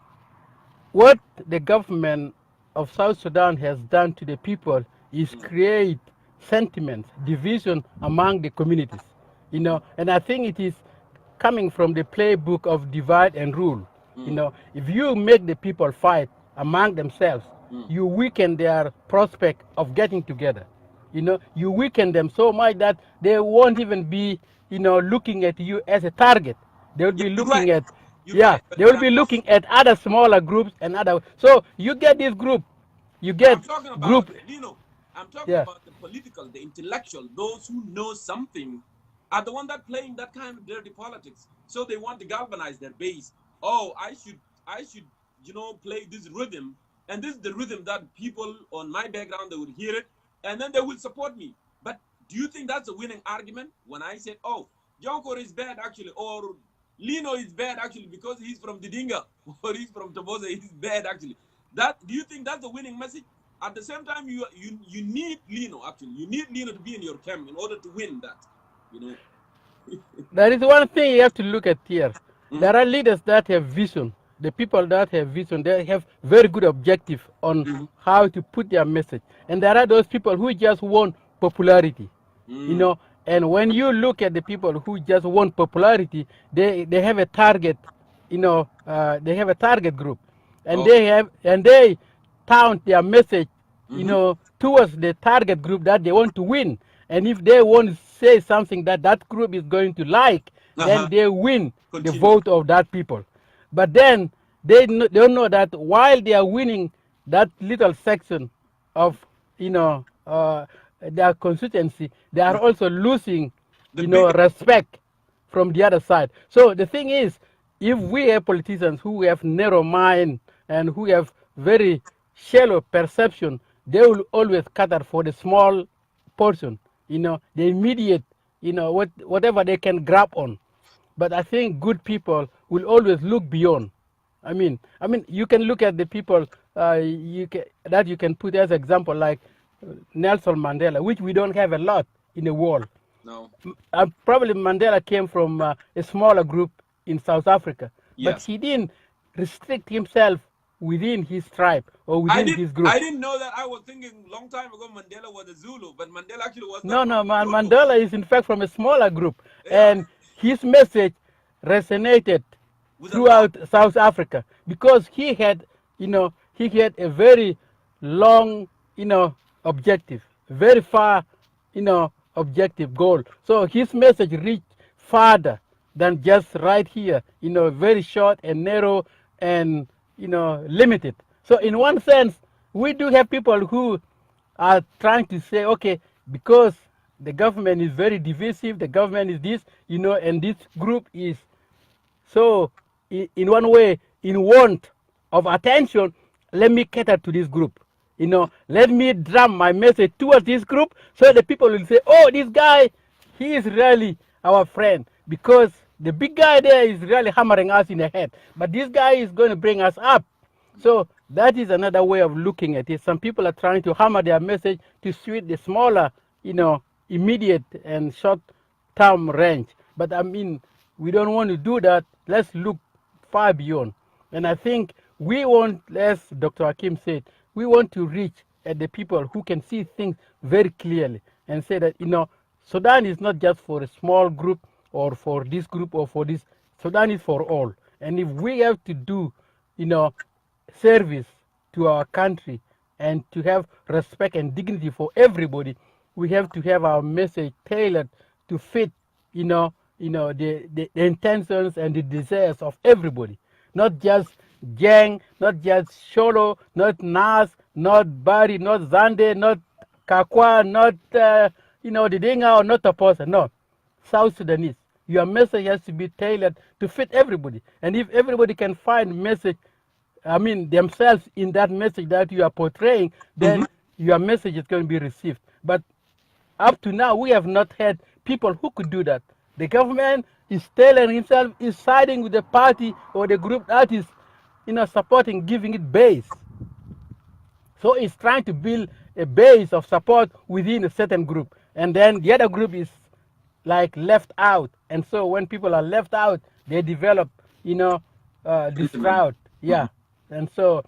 what the government of South Sudan has done to the people is create sentiments, division among the communities. And I think it is coming from the playbook of divide and rule. If you make the people fight among themselves, you weaken their prospect of getting together. You weaken them so much that they won't even be, looking at you as a target. They will Yeah, be you're looking right. at, You're yeah, right. they But will I'm be talking. looking at other smaller groups and other. So you get this group, you But get I'm talking about, group, I'm talking yeah. about the political, the intellectual, those who know something are the one that playing that kind of dirty politics. So they want to galvanize their base. Oh, I should, play this rhythm, and this is the rhythm that people on my background they would hear it, and then they will support me. But do you think that's a winning argument when I said, oh, Jongkor is bad actually, or Lino is bad actually because he's from Didinga or he's from Tobosa, he's bad actually. That do you think that's a winning message? At the same time, you need Lino actually. You need Lino to be in your camp in order to win that. You know. There is one thing you have to look at here. Mm-hmm. There are leaders that have vision. The people that have vision, they have very good objective on Mm-hmm. how to put their message. And there are those people who just want popularity. you Mm. know and when you look at the people who just want popularity, they have a target. They have a target group, and Okay. they count their message Mm-hmm. towards the target group that they want to win. And if they want to say something that that group is going to like, then Uh-huh. they win the Continue. vote of that people. But then they don't know that while they are winning that little section of you know uh, their constituency, they are also losing The bigger. respect from the other side. So the thing is, if we have politicians who have narrow mind and who have very shallow perception, they will always cater for the small portion, the immediate, whatever they can grab on. But I think good people will always look beyond. You can look at the people that you can put as example, like Nelson Mandela, which we don't have a lot in the world. No. Probably Mandela came from a smaller group in South Africa, but Yes. he didn't restrict himself within his tribe or I within did. his group. I didn't know that. I was thinking long time ago Mandela was a Zulu, but Mandela actually was not No, from no, Zulu. Mandela is in fact from a smaller group, Yeah. and his message resonated With a lot. throughout South Africa because he had a very long, objective, very far, objective goal. So his message reached farther than just right here, very short and narrow and, limited. So in one sense, we do have people who are trying to say, okay, because the government is very divisive, the government is this, and this group is so, in one way, in want of attention, let me cater to this group. Let me drum my message towards this group so the people will say, oh, this guy, he is really our friend because the big guy there is really hammering us in the head. But this guy is going to bring us up. So that is another way of looking at it. Some people are trying to hammer their message to suit the smaller, immediate and short term range. But I mean, we don't want to do that. Let's look far beyond. And I think we want, as Dr. Hakim said, we want to reach at the people who can see things very clearly and say that, Sudan is not just for a small group or for this group or for this. Sudan is for all. And if we have to do, service to our country and to have respect and dignity for everybody, we have to have our message tailored to fit, the intentions and the desires of everybody, not just Jang, not just Sholo, not Nas, not Bari, not Zande, not Kakwa, not the Dinga or not a person. No, South Sudanese. Your message has to be tailored to fit everybody. And if everybody can find message, themselves in that message that you are portraying, then your message is going to be received. But up to now, we have not had people who could do that. The government is tailoring himself, is siding with the party or the group that is, supporting, giving it base. So it's trying to build a base of support within a certain group. And then the other group is like left out. And so when people are left out, they develop, this crowd. Yeah. And so,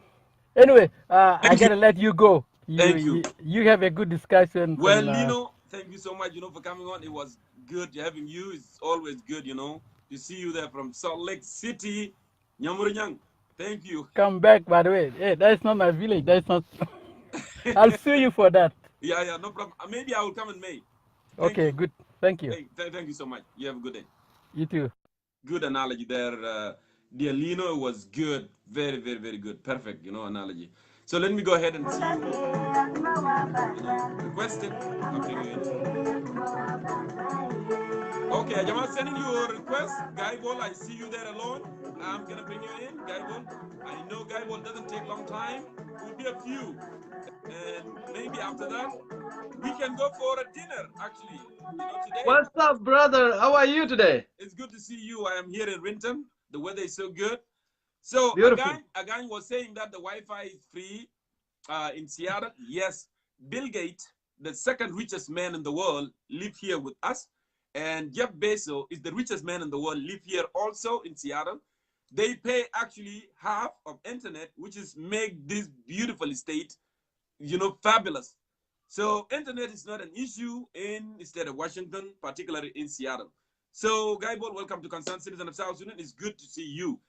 anyway, I got to let you go. Thank you. You have a good discussion. Well, Lino, thank you so much, for coming on. It was good having you. It's always good, to see you there from Salt Lake City. Nyamurinyang, thank you. Come back, by the way. Hey, that's not my village. That's not. I'll sue you for that. Yeah, no problem. Maybe I will come in May. Okay, good. Thank you. Thank you so much. You have a good day. You too. Good analogy there, dear Lino. It was good. Very, very, very good. Perfect, analogy. So let me go ahead and see requested. Okay, I'm sending you a request. Guyball, I see you there alone. I'm gonna bring you in, Guyball. I know Guyball doesn't take long time. It will be a few. And maybe after that, we can go for a dinner, actually. Today. What's up, brother? How are you today? It's good to see you. I am here in Winton. The weather is so good. So Agang was saying that the Wi-Fi is free in Seattle. Yes, Bill Gates, the second richest man in the world, live here with us. And Jeff Bezos is the richest man in the world, live here also in Seattle. They pay actually half of internet, which is make this beautiful state, fabulous. So internet is not an issue in the state of Washington, particularly in Seattle. So Guyball, welcome to Concerned Citizen of South Sudan. It's good to see you.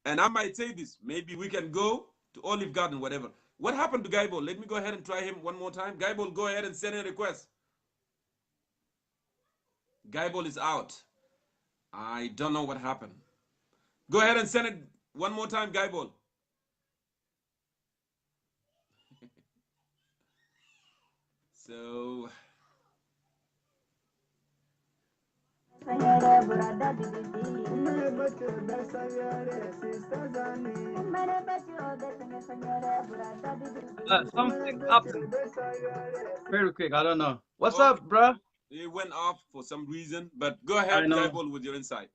And I might say this, maybe we can go to Olive Garden, whatever. What happened to Guyball? Let me go ahead and try him one more time. Guyball, go ahead and send a request. Guyball is out. I don't know what happened. Go ahead and send it one more time, Guyball. So... something up very quick. I don't know. What's up, bro? It went off for some reason, but go ahead, Guyball, with your insight.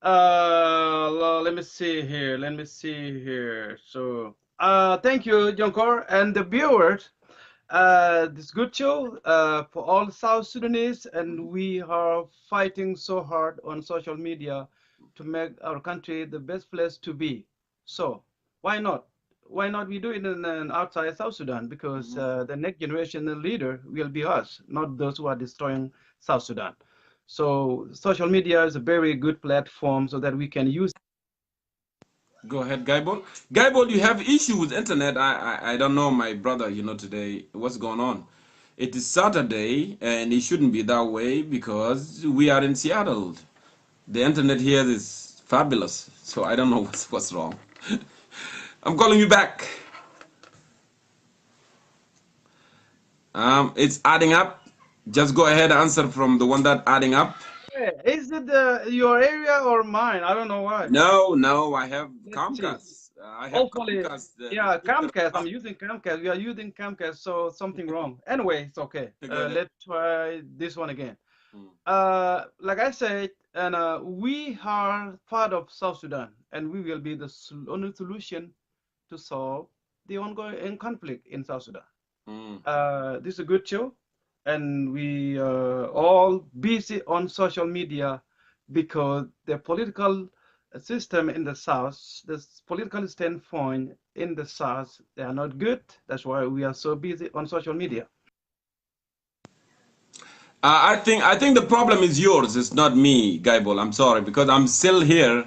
Let me see here. So, thank you, Jongkor, and the viewers. This good show for all South Sudanese, and we are fighting so hard on social media to make our country the best place to be. So why not? Why not we do it in outside South Sudan? Because the next generation leader will be us, not those who are destroying South Sudan. So social media is a very good platform so that we can use. Go ahead, Guyball. Guyball, you have issue with internet. I don't know, my brother, today, what's going on. It is Saturday, and it shouldn't be that way because we are in Seattle. The internet here is fabulous, so I don't know what's wrong. I'm calling you back. It's adding up. Just go ahead and answer from the one that adding up. Is it your area or mine? I don't know why. No, I have Comcast. I have Comcast. Yeah, Comcast. I'm using Comcast. We are using Comcast, so something wrong. Anyway, it's okay. Let's try this one again. Like I said, and we are part of South Sudan, and we will be the only solution to solve the ongoing conflict in South Sudan. This is a good show. and we all busy on social media because the political system in the South, the political standpoint in the South, they are not good. That's why we are so busy on social media. I think the problem is yours. It's not me, Gaibol. I'm sorry because I'm still here.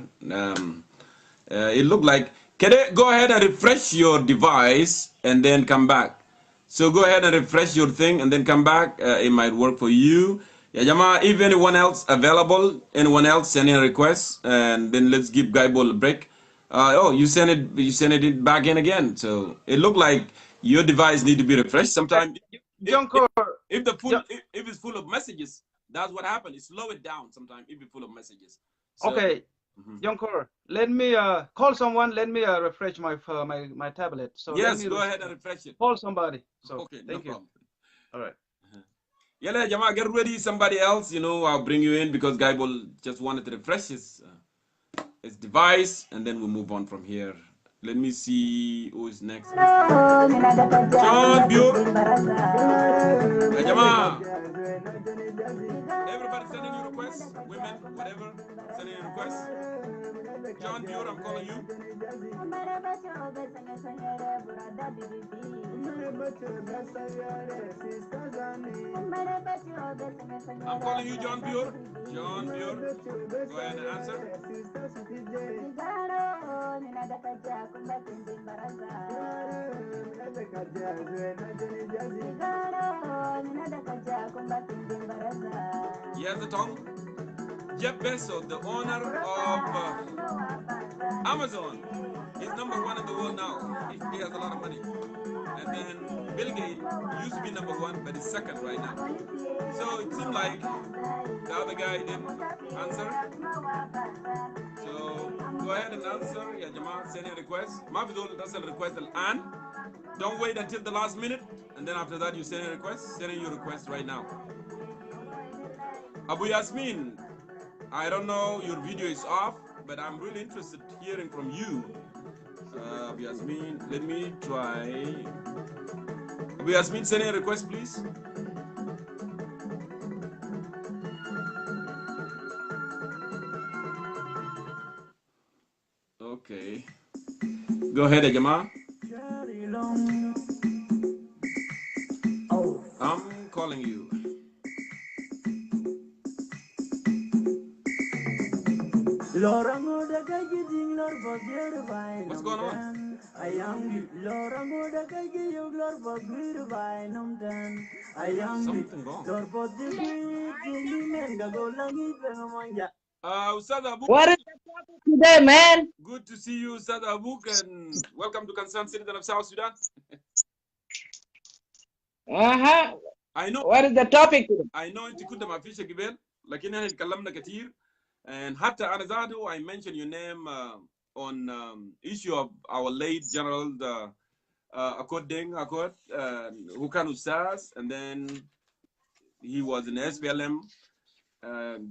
It looked like. Can I go ahead and refresh your device and then come back? So go ahead and refresh your thing and then come back. It might work for you. Yeah, Jama, if anyone else available, anyone else sending a request, and then let's give Gaibol a break. Oh, you sent it back in again. So it looked like your device need to be refreshed. Sometimes Jongkor, if it's full of messages, that's what happens. It slow it down sometimes if it's full of messages. So, okay, Jongkor, let me call someone. Let me refresh my my tablet. So yes, let me go ahead and refresh it. Call somebody. So okay, thank no you. problem. All right. Yeah, Jama, get ready. Somebody else, you know, I'll bring you in because Gaibol just wanted to refresh his device, and then we'll move on from here. Let me see who is next. John Buer. Jama. Everybody sending you requests, women, whatever, sending you requests. John Buer, I'm calling you. I'm calling you, John Buer. John Buer, go ahead and answer. Here's the tongue. Jeff Bezos, the owner of Amazon, is #1 in the world now. He has a lot of money. And then Bill Gates used to be #1, but he's second right now. So it seemed like the other guy didn't answer. So go ahead and answer. Yeah, Jamal, send a request. Mafidul doesn't request and don't wait until the last minute. And then after that, you send a request. Send in your request right now. Abu Yasmin, I don't know, your video is off, but I'm really interested hearing from you. Abu Yasmin, let me try. Abu Yasmin, send a request, please. Okay. Go ahead, Ajama. I'm calling you. What's going on? Something wrong. Ustad Abu. What is the topic today, man? Good to see you, Ustad Abu, and welcome to Concerned Citizen of South Sudan. I know. What is the topic today? I know انت كنت ما فيش قبل لكن احنا اتكلمنا كتير and حتى أنا ذاته I mentioned your name on issue of our late General Akod Deng Akod who كان أستاذ and then he was in SPLM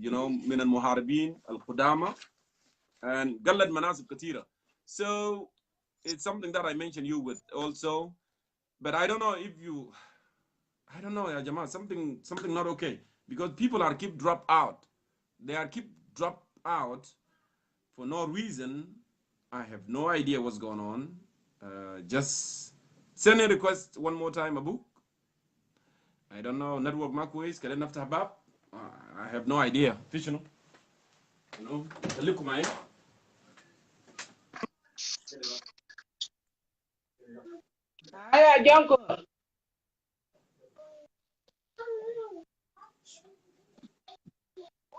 you know من المحاربين القدامى and قلد مناصب كثيرة. So it's something that I mentioned you with also, but I don't know if you, I don't know, ya Jamal, something not okay because people are keep drop out. They are keep drop out for no reason. I have no idea what's going on. Just send a request one more time, Abu. I don't know. Network Markways, can enough to have up? I have no idea. Fictional. You know, look my. Hiya, Jongkor.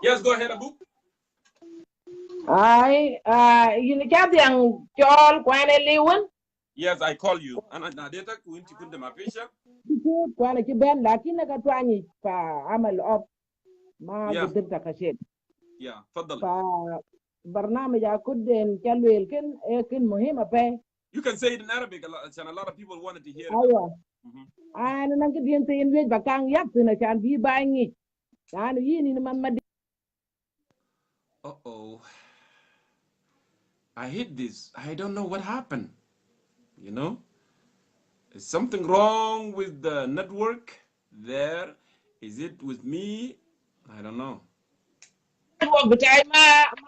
Yes, go ahead, Abu. You know, yang chol kwane liwen. Yes, I call you. Ana data kuinti kunde mapisha. Kwane kiben lakini katwanyi pa amal op ma Yeah. bidim takashit. Yeah, faddal. Pa barnamij akuden chalwel ken muhima pe. You can say it in Arabic, and a lot of people wanted to hear it. Aywa. Ano nang kadiyan tayin wej bakang yak na chan bi bangi. Ano yini naman madi. Uh-oh. I hate this. I don't know what happened. You know? There's something wrong with the network there. Is it with me? I don't know. network بتاعي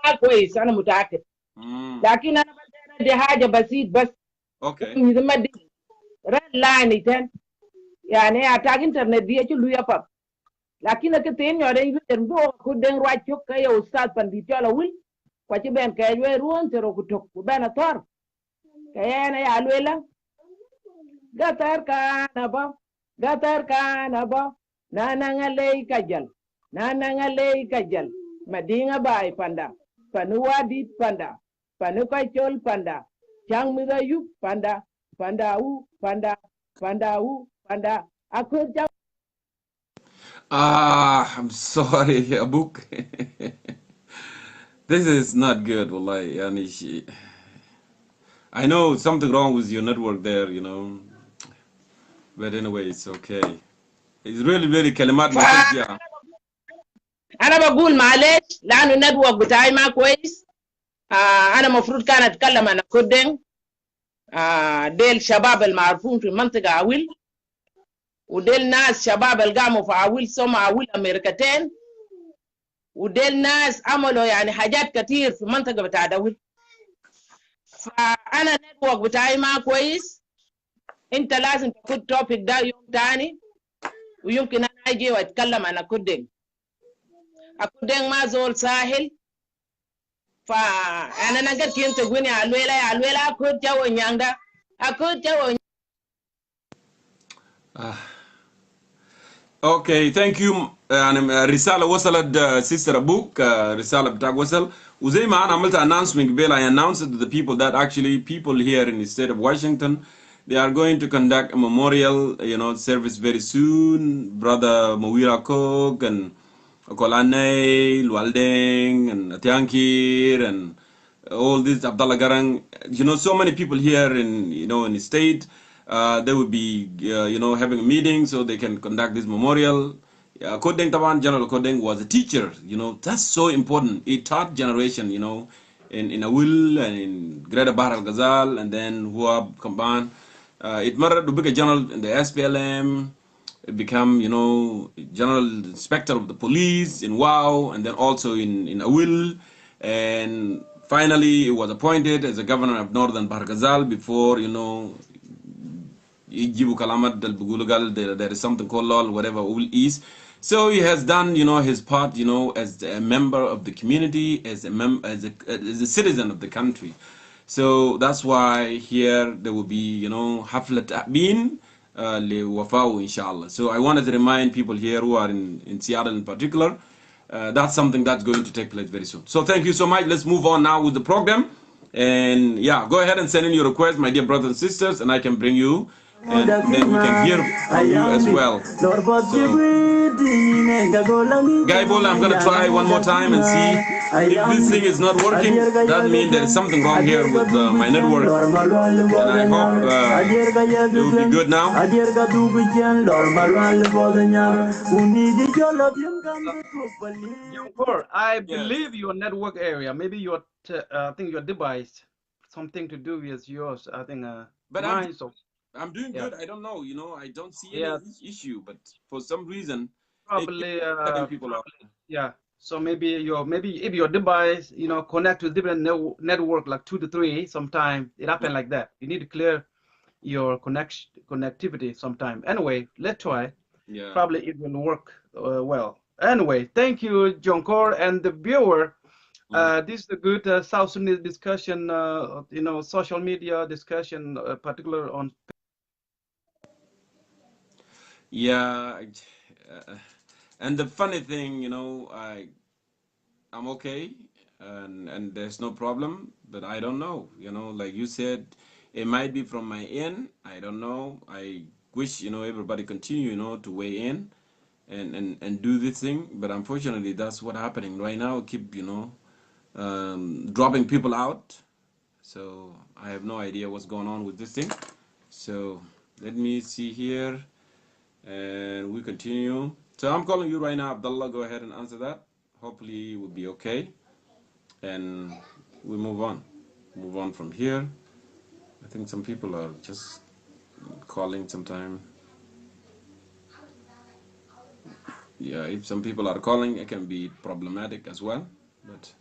ما كويس انا متاكد Mm. لكن انا بدي حاجه بسيط بس Okay. مثل ما دي رد لاين تن يعني اتاك انترنت دي له يفهم لكن كتين يوري يدن بو كودن راچو كاي استاذ بندي تشالا ويل كوتي بن كاي وي رون ترو كتوك بنا تور كاي انا يا لويلا gatar kana ba nanangalei kajal madinga bai panda panu wadi panda panu kaichol panda chang mida yup panda panda aku chang I'm sorry, Abuk. This is not good, wallahi. Yani, I know something wrong with your network there, you know. But anyway, it's okay. It's really, really kalimat message, yeah. انا بقول معلش لانه النتورك بتاعي ما كويس انا مفروض كان اتكلم انا كودن ديل شباب المعروفين في المنطقه عويل وديل ناس شباب القاموا في عويل سمع عويل امريكتين وديل ناس عملوا يعني حاجات كتير في المنطقه بتاع عويل فانا النتورك بتاعي ما كويس انت لازم تاخد توبيك ده يوم تاني ويمكن انا اجي واتكلم انا كودن ما زول ساهل فانا نقدر كنت تقولي علويلا اكود جو نياندا اكود جو Okay, thank you. رسالة وصلت sister أبوك رسالة بتاعك وصل وزي ما أنا عملت announcement قبل I announced to the people that actually people here in the state of Washington they are going to conduct a memorial service very soon. Brother Mawira Cook and Okolane, Lualdeng and Atiankir and all this Abdallah Garang, so many people here in the state. They will be, having a meeting so they can conduct this memorial. Kodeng Taban, General Kodeng was a teacher, that's so important. He taught generation, in Awil and in Greater Bahar al Ghazal and then Huab Kamban. It mattered to be a general in the SPLM, become, general inspector of the police in Wow, and then also in Awil. And finally, he was appointed as a governor of Northern Bahar Ghazal before, Ijibu Kalamat del Bugulugal, there is something called LOL, whatever Ul is. So he has done, his part, as a member of the community, as a citizen of the country. So that's why here there will be, Haflat Abin Le Wafau, inshallah. So I wanted to remind people here who are in Seattle in particular, that's something that's going to take place very soon. So thank you so much. Let's move on now with the program. And yeah, go ahead and send in your request, my dear brothers and sisters, and I can bring you and then we can hear from you as well. So, Guy Bola, I'm going to try one more time and see if this thing is not working. That means there is something wrong here with my network. And I hope it will be good now. Jongkor, I believe your network area, maybe your, I think your device, something to do with yours. I think but mine. I'm doing good. I don't know. I don't see any issue, but for some reason, probably people off. Yeah. So maybe if your device, connect to different network like 2 to 3, sometime it happen like that. You need to clear your connectivity sometime. Anyway, let's try. Yeah. Probably it will work well. Anyway, thank you, Jongkor, and the viewer. This is a good South Sudanese discussion. Social media discussion, particular on. Yeah, and the funny thing, I'm okay, and there's no problem, but I don't know, like you said, it might be from my end. I don't know. I wish, everybody continue, to weigh in and do this thing, but unfortunately, that's what's happening right now. Keep, dropping people out. So I have no idea what's going on with this thing. So let me see here. And we continue. So I'm calling you right now, Abdullah. Go ahead and answer that. Hopefully it will be okay. And we move on. Move on from here. I think some people are just calling sometime. yeah, if some people are calling, it can be problematic as well, but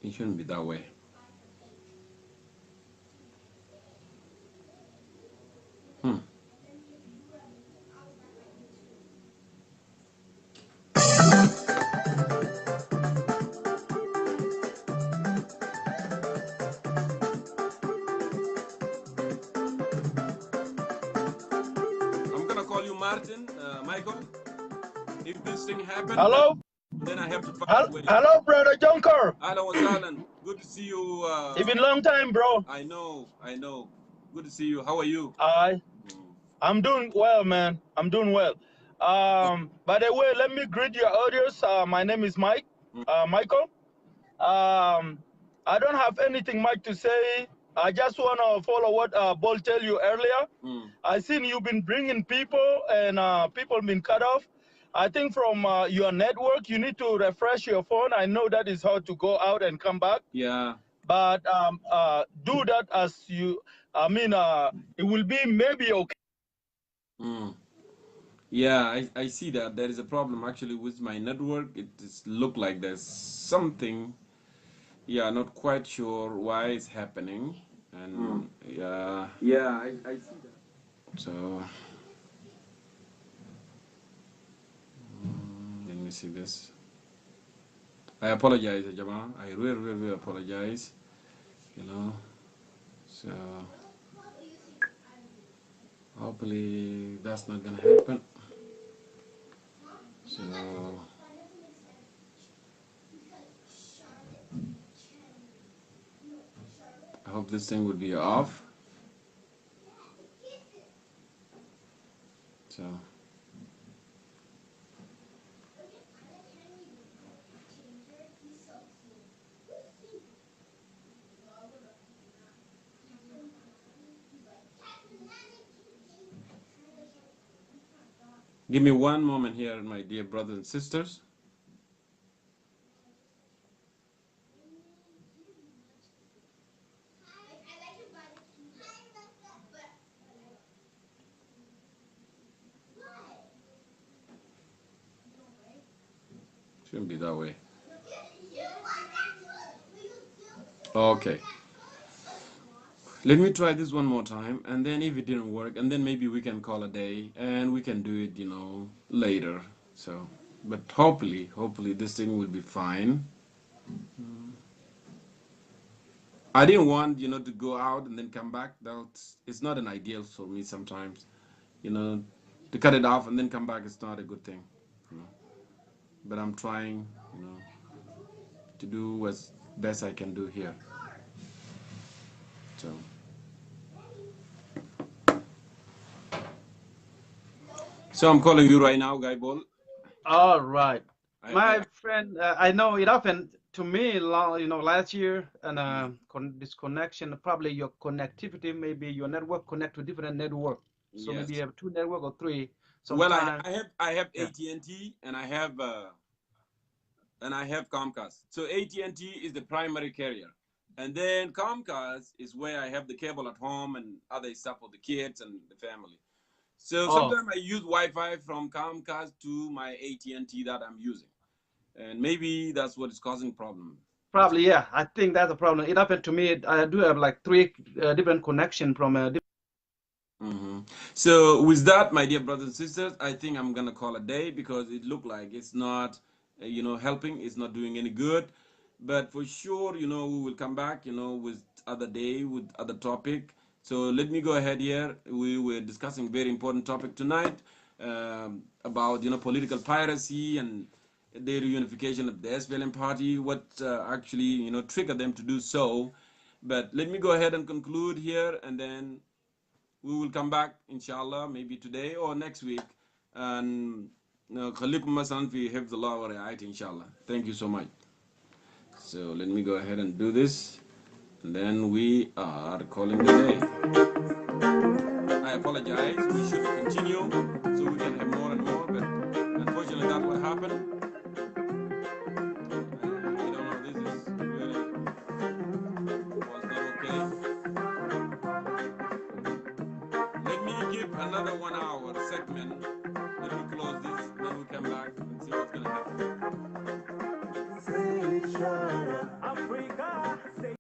it shouldn't be that way. I'm gonna call you Martin, Michael. If this thing happens, Hello? then I have to find a way. Hello, brother Jongkor. Alan was Alan. Good to see you. It's been a long time, bro. I know. Good to see you. How are you? I'm doing well, man. I'm doing well. By the way, let me greet your audience. My name is Michael. I don't have anything much to say. I just want to follow what Bol tell you earlier. I seen you've been bringing people and people been cut off. I think from your network, you need to refresh your phone. I know that is hard to go out and come back. Yeah. But do that as you, it will be maybe okay. Yeah, I see that there is a problem actually with my network. It look like there's something. Yeah, not quite sure why it's happening. And yeah, I see that. So let me see this. I apologize, Jama. I really apologize. You know, so hopefully that's not gonna happen. So I hope this thing would be off. So give me one moment here, my dear brothers and sisters. Shouldn't be that way. Okay. Let me try this one more time, and then if it didn't work, and then maybe we can call a day, and we can do it, you know, later. So, but hopefully this thing will be fine. I didn't want, you know, to go out and then come back. It's not an ideal for me sometimes, you know, to cut it off and then come back. It's not a good thing, you know. But I'm trying, you know, to do as best I can do here. So I'm calling you right now, Guy Ball. All right, my friend. I know it happened to me, last year, and this connection. Probably your connectivity, maybe your network connect to different network. So maybe you have 2 network or 3. Well, I have AT&T and I have Comcast. So AT&T is the primary carrier, and then Comcast is where I have the cable at home and other stuff for the kids and the family. So sometimes I use Wi-Fi from Comcast to my AT&T that I'm using, and maybe that's what is causing problem. Probably, yeah. I think that's a problem. It happened to me. I do have like 3 different connection from So with that, my dear brothers and sisters, I think I'm gonna call a day because it looked like it's not, you know, helping. It's not doing any good. But for sure, you know, we will come back, you know, with other day with other topic. So let me go ahead here. We were discussing very important topic tonight about, you know, political piracy and the reunification of the SPLM party, what actually, you know, triggered them to do so. But let me go ahead and conclude here, and then we will come back, inshallah, maybe today or next week. And خليكم مثلا في حفظ الله ورعايته, inshallah. Thank you so much. So let me go ahead and do this, and then we are calling the day. I apologize. We should continue so we can have more and more, but unfortunately that's what happened. I don't know, this is really was not okay. Let me give another another 1 hour segment. Then we close this, then we come back and see what's gonna happen. Africa.